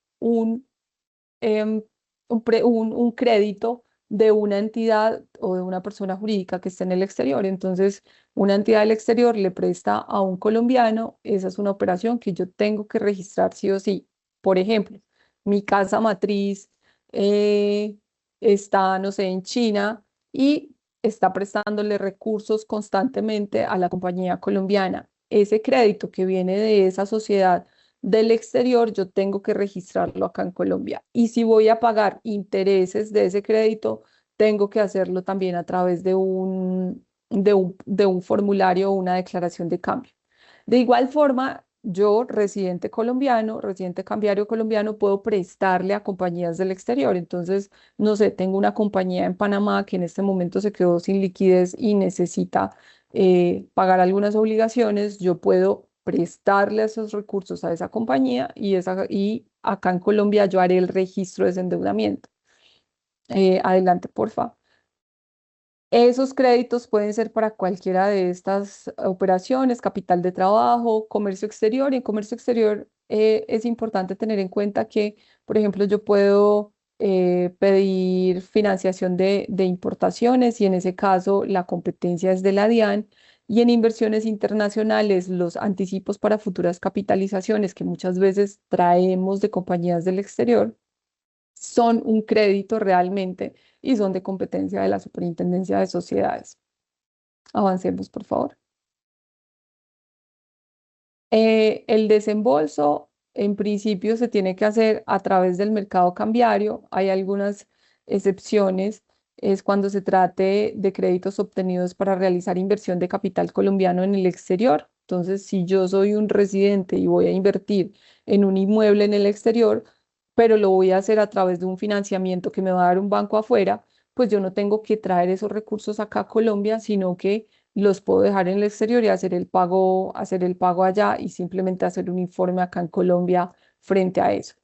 em, un crédito de una entidad o de una persona jurídica que está en el exterior. Entonces, una entidad del exterior le presta a un colombiano, esa es una operación que yo tengo que registrar sí o sí. Por ejemplo, mi casa matriz está, no sé, en China y está prestándole recursos constantemente a la compañía colombiana. Ese crédito que viene de esa sociedad del exterior, yo tengo que registrarlo acá en Colombia. Y si voy a pagar intereses de ese crédito, tengo que hacerlo también a través de un formulario o una declaración de cambio. De igual forma, yo, residente colombiano, residente cambiario colombiano, puedo prestarle a compañías del exterior. Entonces, no sé, tengo una compañía en Panamá que en este momento se quedó sin liquidez y necesita pagar algunas obligaciones. Yo puedo prestarle esos recursos a esa compañía y acá en Colombia yo haré el registro de ese endeudamiento. Adelante, porfa. Esos créditos pueden ser para cualquiera de estas operaciones, capital de trabajo, comercio exterior. Y en comercio exterior es importante tener en cuenta que, por ejemplo, yo puedo pedir financiación de importaciones y en ese caso la competencia es de la DIAN. Y en inversiones internacionales, los anticipos para futuras capitalizaciones que muchas veces traemos de compañías del exterior son un crédito realmente y son de competencia de la Superintendencia de Sociedades. Avancemos, por favor. El desembolso, en principio, se tiene que hacer a través del mercado cambiario. Hay algunas excepciones. Es cuando se trate de créditos obtenidos para realizar inversión de capital colombiano en el exterior. Entonces, si yo soy un residente y voy a invertir en un inmueble en el exterior, pero lo voy a hacer a través de un financiamiento que me va a dar un banco afuera, pues yo no tengo que traer esos recursos acá a Colombia, sino que los puedo dejar en el exterior y hacer el pago allá y simplemente hacer un informe acá en Colombia frente a eso.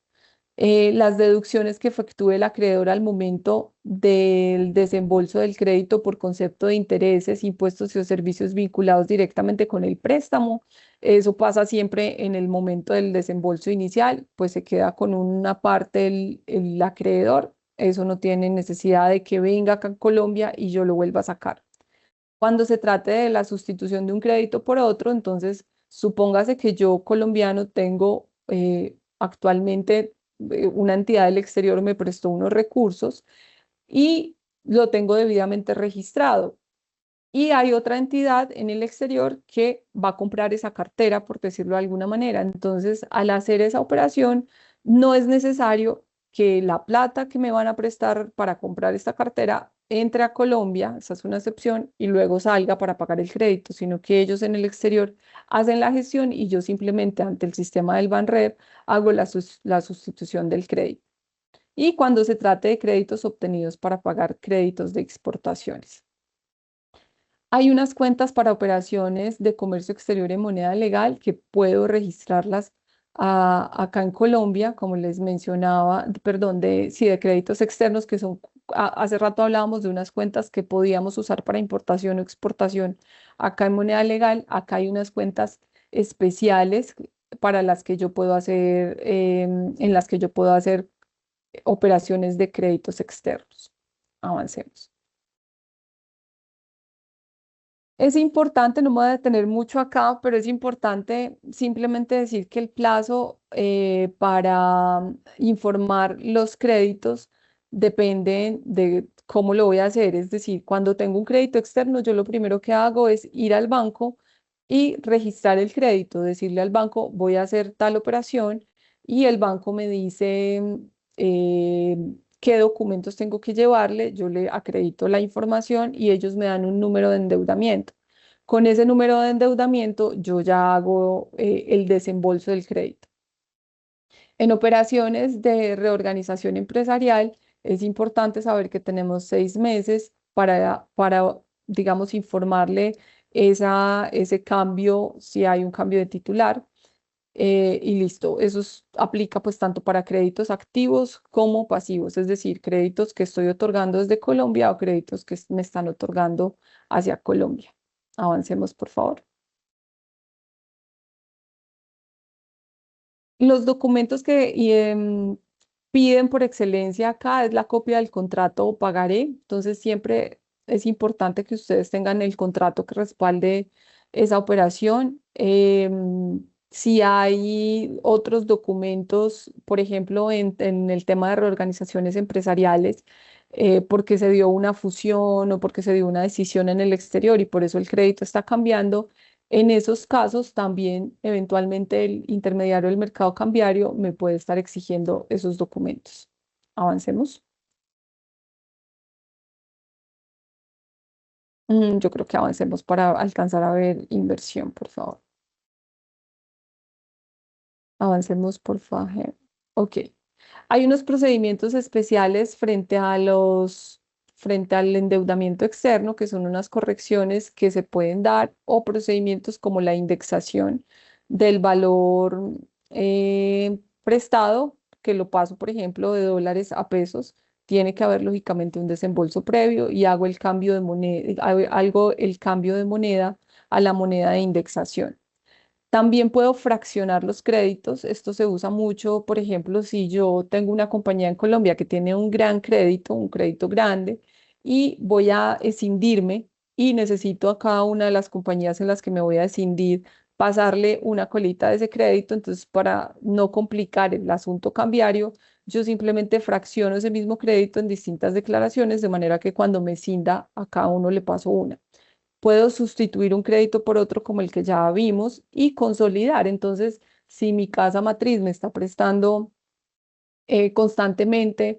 Las deducciones que efectúe el acreedor al momento del desembolso del crédito por concepto de intereses, impuestos y servicios vinculados directamente con el préstamo. Eso pasa siempre en el momento del desembolso inicial, pues se queda con una parte el acreedor. Eso no tiene necesidad de que venga acá en Colombia y yo lo vuelva a sacar. Cuando se trate de la sustitución de un crédito por otro, entonces supóngase que yo colombiano tengo actualmente una entidad del exterior me prestó unos recursos y lo tengo debidamente registrado. Y hay otra entidad en el exterior que va a comprar esa cartera, por decirlo de alguna manera. Entonces, al hacer esa operación, no es necesario que la plata que me van a prestar para comprar esta cartera entre a Colombia, esa es una excepción, y luego salga para pagar el crédito, sino que ellos en el exterior hacen la gestión y yo simplemente ante el sistema del Banred hago la sustitución del crédito. Y cuando se trate de créditos obtenidos para pagar créditos de exportaciones. Hay unas cuentas para operaciones de comercio exterior en moneda legal que puedo registrarlas acá en Colombia, como les mencionaba, perdón, sí, de créditos externos que son, hace rato hablábamos de unas cuentas que podíamos usar para importación o exportación acá en moneda legal. Acá hay unas cuentas especiales para las que yo puedo hacer, en las que yo puedo hacer operaciones de créditos externos. Avancemos. Es importante, no me voy a detener mucho acá, pero es importante simplemente decir que el plazo para informar los créditos depende de cómo lo voy a hacer. Es decir, cuando tengo un crédito externo, yo lo primero que hago es ir al banco y registrar el crédito, decirle al banco, voy a hacer tal operación y el banco me dice eh, qué documentos tengo que llevarle, yo le acredito la información y ellos me dan un número de endeudamiento. Con ese número de endeudamiento yo ya hago el desembolso del crédito. En operaciones de reorganización empresarial es importante saber que tenemos 6 meses para digamos, informarle ese cambio, si hay un cambio de titular. Y listo, aplica pues tanto para créditos activos como pasivos, es decir, créditos que estoy otorgando desde Colombia o créditos que me están otorgando hacia Colombia. Avancemos, por favor. Los documentos que piden por excelencia acá es la copia del contrato o pagaré. Entonces, siempre es importante que ustedes tengan el contrato que respalde esa operación. Si hay otros documentos, por ejemplo, en el tema de reorganizaciones empresariales, porque se dio una fusión o porque se dio una decisión en el exterior y por eso el crédito está cambiando. En esos casos, también eventualmente el intermediario del mercado cambiario me puede estar exigiendo esos documentos. Avancemos. Yo creo que avancemos para alcanzar a ver inversión, por favor. Avancemos, por favor. Ok. Hay unos procedimientos especiales frente al endeudamiento externo, que son unas correcciones que se pueden dar, o procedimientos como la indexación del valor prestado, que lo paso, por ejemplo, de dólares a pesos. Tiene que haber, lógicamente, un desembolso previo y hago el cambio de moneda, hago el cambio de moneda a la moneda de indexación. También puedo fraccionar los créditos. Esto se usa mucho, por ejemplo, si yo tengo una compañía en Colombia que tiene un gran crédito, un crédito grande, y voy a escindirme y necesito a cada una de las compañías en las que me voy a escindir pasarle una colita de ese crédito. Entonces, para no complicar el asunto cambiario, yo simplemente fracciono ese mismo crédito en distintas declaraciones, de manera que cuando me escinda, a cada uno le paso una. Puedo sustituir un crédito por otro como el que ya vimos y consolidar. Entonces, si mi casa matriz me está prestando constantemente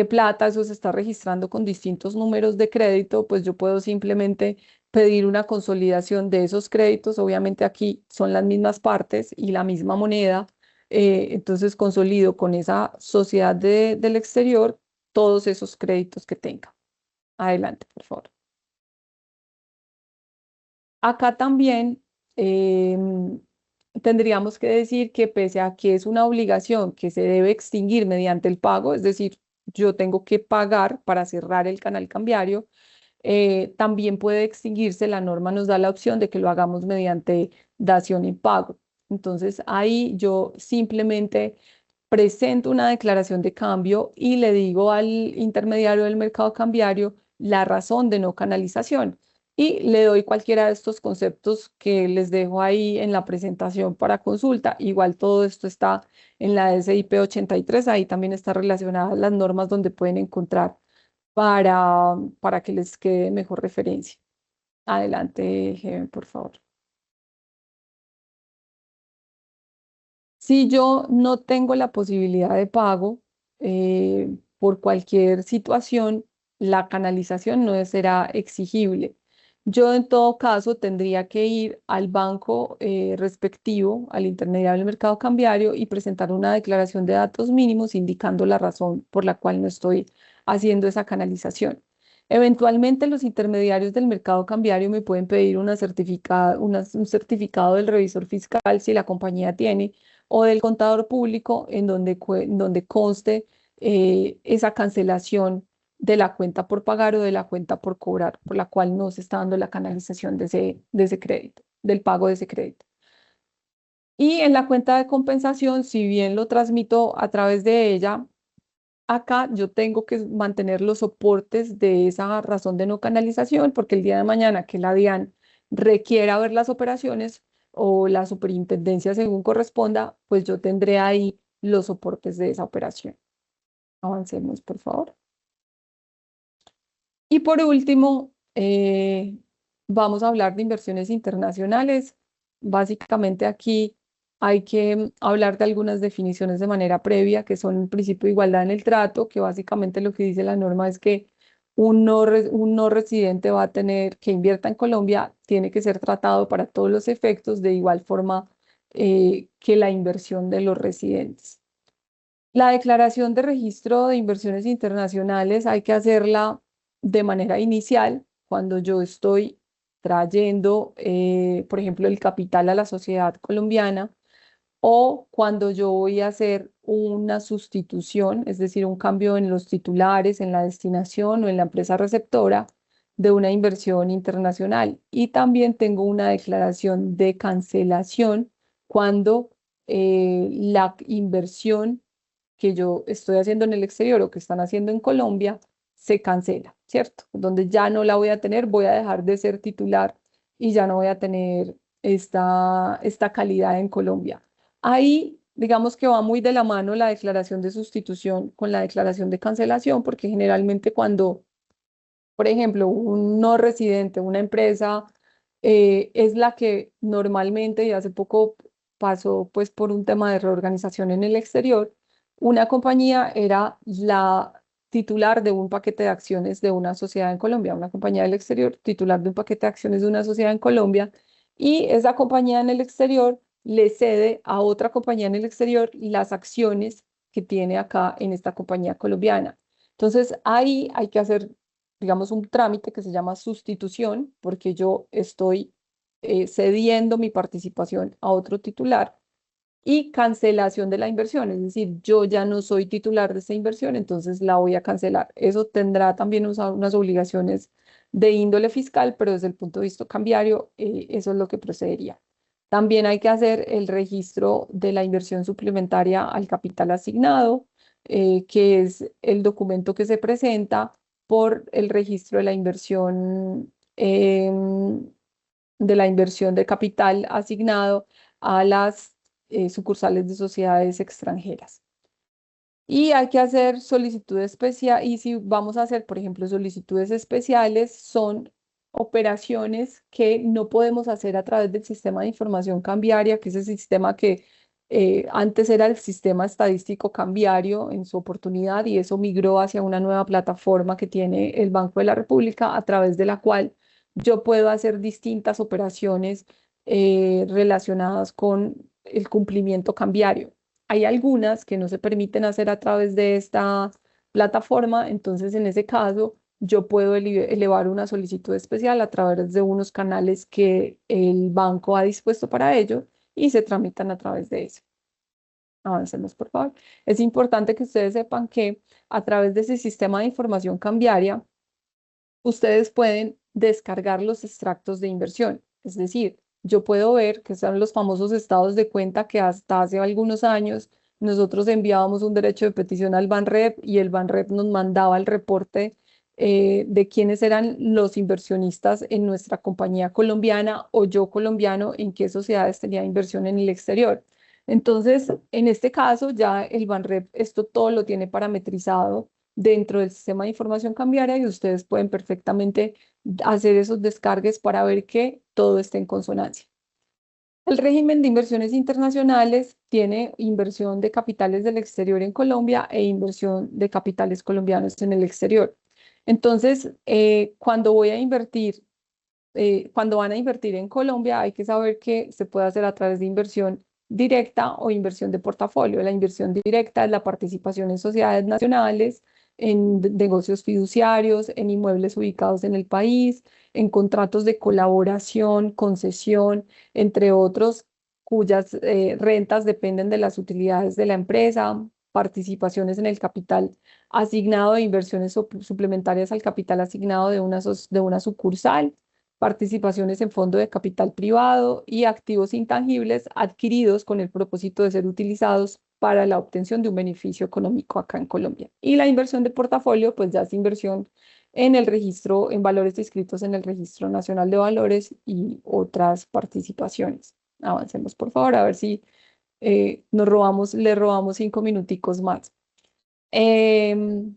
plata, eso se está registrando con distintos números de crédito, pues yo puedo simplemente pedir una consolidación de esos créditos. Obviamente aquí son las mismas partes y la misma moneda. Entonces consolido con esa sociedad del exterior todos esos créditos que tenga. Adelante, por favor. Acá también tendríamos que decir que pese a que es una obligación que se debe extinguir mediante el pago, es decir, yo tengo que pagar para cerrar el canal cambiario, también puede extinguirse. La norma nos da la opción de que lo hagamos mediante dación en pago. Entonces ahí yo simplemente presento una declaración de cambio y le digo al intermediario del mercado cambiario la razón de no canalización y le doy cualquiera de estos conceptos que les dejo ahí en la presentación para consulta. Igual todo esto está en la SIP 83, ahí también está relacionada las normas donde pueden encontrar para que les quede mejor referencia. Adelante, Jeven, por favor. Si yo no tengo la posibilidad de pago por cualquier situación, la canalización no será exigible. Yo en todo caso tendría que ir al banco respectivo, al intermediario del mercado cambiario y presentar una declaración de datos mínimos indicando la razón por la cual no estoy haciendo esa canalización. Eventualmente los intermediarios del mercado cambiario me pueden pedir un certificado del revisor fiscal si la compañía tiene o del contador público en donde conste esa cancelación de la cuenta por pagar o de la cuenta por cobrar, por la cual no se está dando la canalización de ese crédito, del pago de ese crédito. Y en la cuenta de compensación, si bien lo transmito a través de ella, acá yo tengo que mantener los soportes de esa razón de no canalización, porque el día de mañana que la DIAN requiera ver las operaciones o la superintendencia según corresponda, pues yo tendré ahí los soportes de esa operación. Avancemos, por favor. Y por último, vamos a hablar de inversiones internacionales. Básicamente aquí hay que hablar de algunas definiciones de manera previa, que son el principio de igualdad en el trato, que básicamente lo que dice la norma es que un no residente va a tener, que invierta en Colombia, tiene que ser tratado para todos los efectos de igual forma que la inversión de los residentes. La declaración de registro de inversiones internacionales hay que hacerla de manera inicial cuando yo estoy trayendo, por ejemplo, el capital a la sociedad colombiana o cuando yo voy a hacer una sustitución, es decir, un cambio en los titulares, en la destinación o en la empresa receptora de una inversión internacional. Y también tengo una declaración de cancelación cuando la inversión que yo estoy haciendo en el exterior o que están haciendo en Colombia se cancela, ¿cierto? Donde ya no la voy a tener, voy a dejar de ser titular y ya no voy a tener esta calidad en Colombia. Ahí, digamos que va muy de la mano la declaración de sustitución con la declaración de cancelación, porque generalmente cuando, por ejemplo, un no residente, una empresa, es la que normalmente, y hace poco pasó pues por un tema de reorganización en el exterior, una compañía era la titular de un paquete de acciones de una sociedad en Colombia, una compañía del exterior titular de un paquete de acciones de una sociedad en Colombia, y esa compañía en el exterior le cede a otra compañía en el exterior las acciones que tiene acá en esta compañía colombiana. Entonces, ahí hay que hacer, digamos, un trámite que se llama sustitución, porque yo estoy cediendo mi participación a otro titular, y cancelación de la inversión, es decir, yo ya no soy titular de esta inversión, entonces la voy a cancelar. Eso tendrá también unas obligaciones de índole fiscal, pero desde el punto de vista cambiario, eso es lo que procedería. También hay que hacer el registro de la inversión suplementaria al capital asignado, que es el documento que se presenta por el registro de la inversión de capital asignado a las sucursales de sociedades extranjeras. Y hay que hacer solicitudes especiales, y si vamos a hacer, por ejemplo, solicitudes especiales, son operaciones que no podemos hacer a través del sistema de información cambiaria, que es el sistema que antes era el sistema estadístico cambiario en su oportunidad, y eso migró hacia una nueva plataforma que tiene el Banco de la República, a través de la cual yo puedo hacer distintas operaciones relacionadas con el cumplimiento cambiario. Hay algunas que no se permiten hacer a través de esta plataforma, entonces en ese caso yo puedo elevar una solicitud especial a través de unos canales que el banco ha dispuesto para ello, y se tramitan a través de eso. Avancemos, por favor. Es importante que ustedes sepan que a través de ese sistema de información cambiaria, ustedes pueden descargar los extractos de inversión. Es decir, yo puedo ver que son los famosos estados de cuenta que hasta hace algunos años nosotros enviábamos un derecho de petición al Banrep, y el Banrep nos mandaba el reporte de quiénes eran los inversionistas en nuestra compañía colombiana, o yo colombiano, en qué sociedades tenía inversión en el exterior. Entonces, en este caso, ya el Banrep esto todo lo tiene parametrizado dentro del sistema de información cambiaria, y ustedes pueden perfectamente hacer esos descargues para ver que todo esté en consonancia. El régimen de inversiones internacionales tiene inversión de capitales del exterior en Colombia e inversión de capitales colombianos en el exterior. Entonces, cuando van a invertir en Colombia, hay que saber que se puede hacer a través de inversión directa o inversión de portafolio. La inversión directa es la participación en sociedades nacionales, en negocios fiduciarios, en inmuebles ubicados en el país, en contratos de colaboración, concesión, entre otros, cuyas rentas dependen de las utilidades de la empresa, participaciones en el capital asignado e inversiones suplementarias al capital asignado de una sucursal, participaciones en fondo de capital privado y activos intangibles adquiridos con el propósito de ser utilizados para la obtención de un beneficio económico acá en Colombia. Y la inversión de portafolio, pues ya es inversión en el registro, en valores inscritos en el Registro Nacional de Valores y otras participaciones. Avancemos, por favor, a ver si le robamos 5 minuticos más. Em,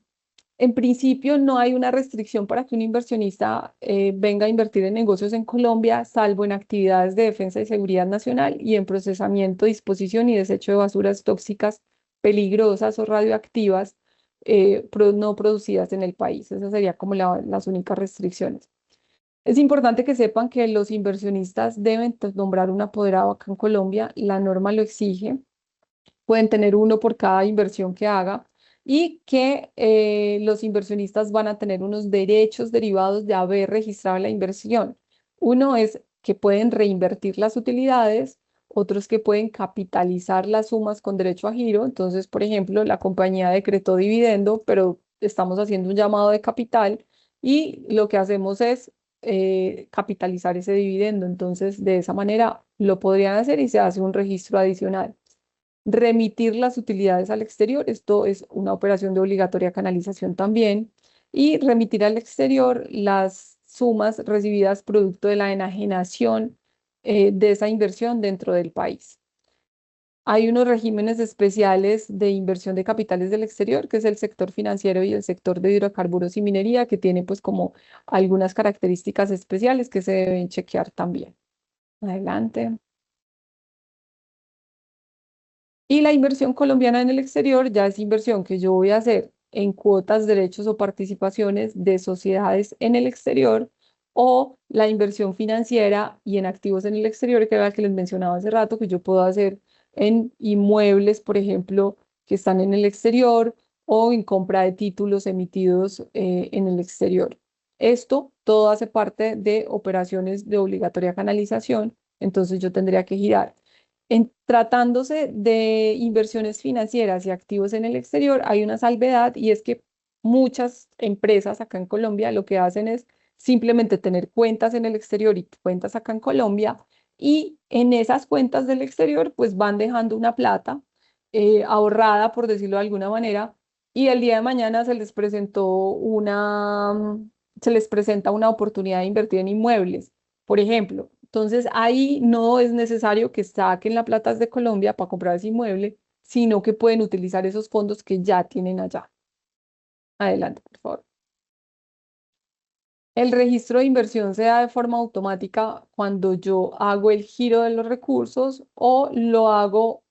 en principio, no hay una restricción para que un inversionista venga a invertir en negocios en Colombia, salvo en actividades de defensa y seguridad nacional y en procesamiento, disposición y desecho de basuras tóxicas, peligrosas o radioactivas no producidas en el país. Esas serían como las únicas restricciones. Es importante que sepan que los inversionistas deben nombrar un apoderado acá en Colombia. La norma lo exige. Pueden tener uno por cada inversión que haga, y que los inversionistas van a tener unos derechos derivados de haber registrado la inversión. Uno es que pueden reinvertir las utilidades, otros que pueden capitalizar las sumas con derecho a giro. Entonces, por ejemplo, la compañía decretó dividendo, pero estamos haciendo un llamado de capital, y lo que hacemos es capitalizar ese dividendo. Entonces, de esa manera lo podrían hacer y se hace un registro adicional. Remitir las utilidades al exterior, esto es una operación de obligatoria canalización también, y remitir al exterior las sumas recibidas producto de la enajenación de esa inversión dentro del país. Hay unos regímenes especiales de inversión de capitales del exterior, que es el sector financiero y el sector de hidrocarburos y minería, que tiene pues como algunas características especiales que se deben chequear también. Adelante. Y la inversión colombiana en el exterior ya es inversión que yo voy a hacer en cuotas, derechos o participaciones de sociedades en el exterior, o la inversión financiera y en activos en el exterior, que era la que les mencionaba hace rato, que yo puedo hacer en inmuebles, por ejemplo, que están en el exterior o en compra de títulos emitidos en el exterior. Esto todo hace parte de operaciones de obligatoria canalización, entonces yo tendría que girar. Tratándose de inversiones financieras y activos en el exterior, hay una salvedad y es que muchas empresas acá en Colombia lo que hacen es simplemente tener cuentas en el exterior y cuentas acá en Colombia y en esas cuentas del exterior pues van dejando una plata ahorrada, por decirlo de alguna manera, y el día de mañana se les presenta una oportunidad de invertir en inmuebles, por ejemplo. Entonces ahí no es necesario que saquen la plata de Colombia para comprar ese inmueble, sino que pueden utilizar esos fondos que ya tienen allá. Adelante, por favor. El registro de inversión se da de forma automática cuando yo hago el giro de los recursos o lo hago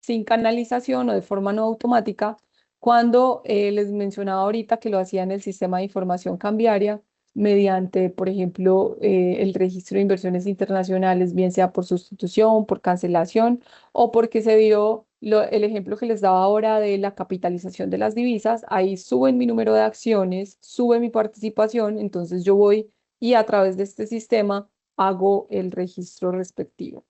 sin canalización o de forma no automática cuando les mencionaba ahorita que lo hacía en el sistema de información cambiaria mediante, por ejemplo, el registro de inversiones internacionales, bien sea por sustitución, por cancelación o porque se dio el ejemplo que les daba ahora de la capitalización de las divisas. Ahí suben mi número de acciones, sube mi participación, entonces yo voy y a través de este sistema hago el registro respectivo.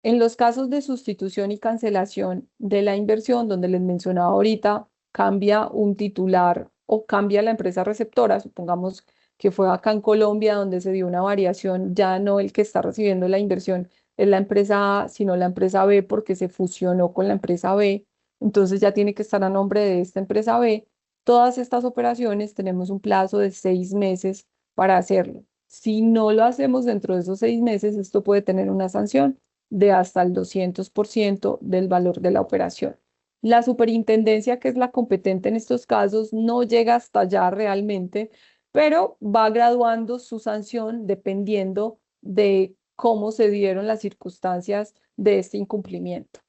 En los casos de sustitución y cancelación de la inversión, donde les mencionaba ahorita, cambia un titular o cambia la empresa receptora, supongamos que fue acá en Colombia donde se dio una variación, ya no el que está recibiendo la inversión es la empresa A, sino la empresa B porque se fusionó con la empresa B, entonces ya tiene que estar a nombre de esta empresa B. Todas estas operaciones tenemos un plazo de 6 meses para hacerlo. Si no lo hacemos dentro de esos 6 meses, esto puede tener una sanción de hasta el 200% del valor de la operación. La superintendencia, que es la competente en estos casos, no llega hasta allá realmente, pero va graduando su sanción dependiendo de cómo se dieron las circunstancias de este incumplimiento.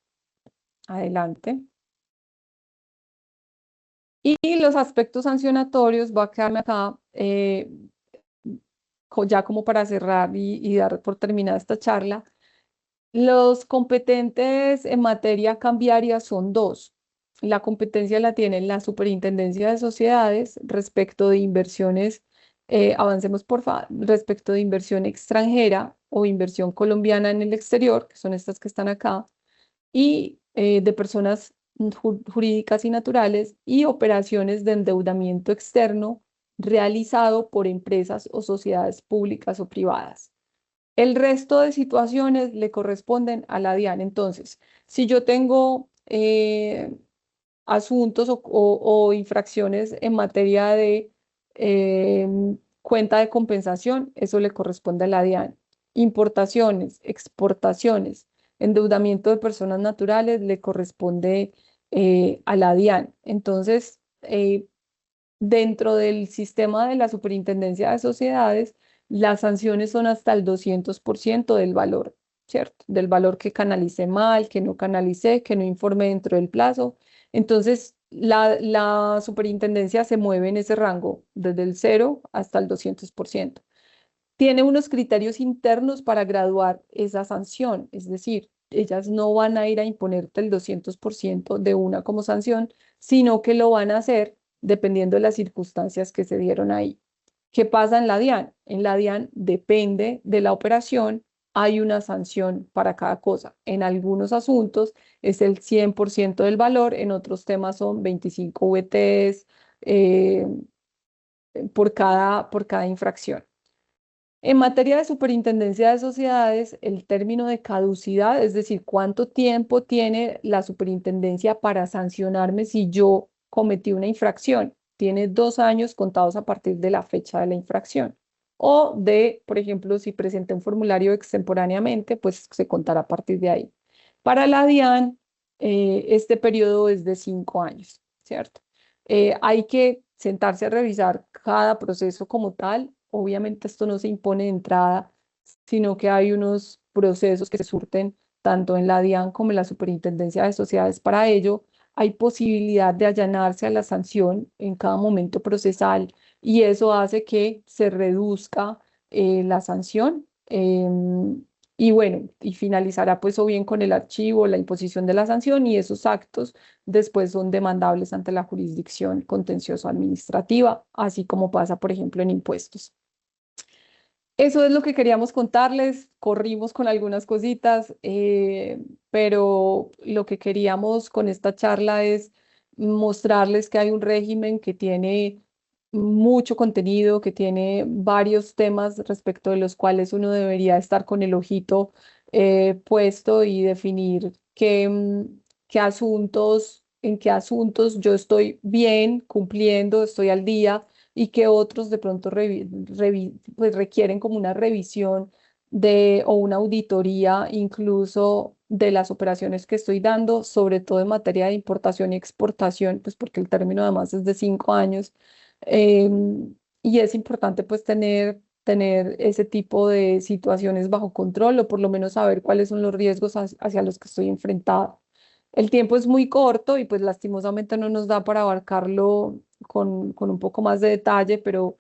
Adelante. Y los aspectos sancionatorios, va a quedarme acá ya como para cerrar y dar por terminada esta charla. Los competentes en materia cambiaria son dos. La competencia la tiene la Superintendencia de Sociedades respecto de inversiones, avancemos porfa, respecto de inversión extranjera o inversión colombiana en el exterior, que son estas que están acá, y de personas jurídicas y naturales y operaciones de endeudamiento externo realizado por empresas o sociedades públicas o privadas. El resto de situaciones le corresponden a la DIAN. Entonces, si yo tengo asuntos o infracciones en materia de cuenta de compensación, eso le corresponde a la DIAN. Importaciones, exportaciones, endeudamiento de personas naturales le corresponde a la DIAN. Entonces, dentro del sistema de la Superintendencia de Sociedades, las sanciones son hasta el 200% del valor, ¿cierto? Del valor que canalicé mal, que no canalicé, que no informé dentro del plazo. Entonces, la superintendencia se mueve en ese rango, desde el 0 hasta el 200%. Tiene unos criterios internos para graduar esa sanción, es decir, ellas no van a ir a imponerte el 200% de una como sanción, sino que lo van a hacer dependiendo de las circunstancias que se dieron ahí. ¿Qué pasa en la DIAN? En la DIAN depende de la operación, hay una sanción para cada cosa. En algunos asuntos es el 100% del valor, en otros temas son 25 VTs por cada infracción. En materia de superintendencia de sociedades, el término de caducidad, es decir, cuánto tiempo tiene la superintendencia para sancionarme si yo cometí una infracción, tiene 2 años contados a partir de la fecha de la infracción. O de, por ejemplo, si presenté un formulario extemporáneamente, pues se contará a partir de ahí. Para la DIAN, este periodo es de 5 años, ¿cierto? Hay que sentarse a revisar cada proceso como tal. Obviamente esto no se impone de entrada, sino que hay unos procesos que se surten tanto en la DIAN como en la Superintendencia de Sociedades. Para ello, hay posibilidad de allanarse a la sanción en cada momento procesal y eso hace que se reduzca la sanción. Y bueno, y finalizará pues o bien con el archivo, la imposición de la sanción, y esos actos después son demandables ante la jurisdicción contencioso administrativa, así como pasa, por ejemplo, en impuestos. Eso es lo que queríamos contarles. Corrimos con algunas cositas, pero lo que queríamos con esta charla es mostrarles que hay un régimen que tiene mucho contenido, que tiene varios temas respecto de los cuales uno debería estar con el ojito puesto y definir qué asuntos, en qué asuntos yo estoy bien cumpliendo, estoy al día y que otros de pronto pues requieren como una revisión o una auditoría incluso de las operaciones que estoy dando, sobre todo en materia de importación y exportación, pues porque el término además es de 5 años. Y es importante pues tener ese tipo de situaciones bajo control o por lo menos saber cuáles son los riesgos hacia los que estoy enfrentada. El tiempo es muy corto y pues lastimosamente no nos da para abarcarlo con un poco más de detalle, pero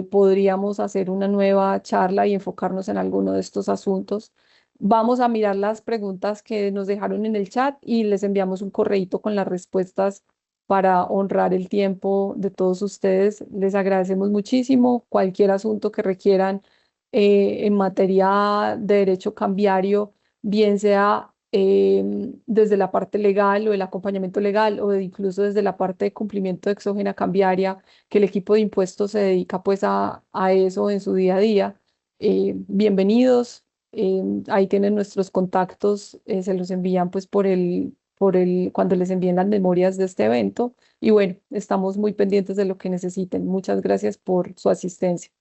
podríamos hacer una nueva charla y enfocarnos en alguno de estos asuntos. Vamos a mirar las preguntas que nos dejaron en el chat y les enviamos un correíto con las respuestas para honrar el tiempo de todos ustedes. Les agradecemos muchísimo. Cualquier asunto que requieran en materia de derecho cambiario, bien sea desde la parte legal o el acompañamiento legal o incluso desde la parte de cumplimiento de exógena cambiaria, que el equipo de impuestos se dedica pues a eso en su día a día. Bienvenidos. Ahí tienen nuestros contactos, se los envían pues cuando les envíen las memorias de este evento. Y bueno, estamos muy pendientes de lo que necesiten. Muchas gracias por su asistencia.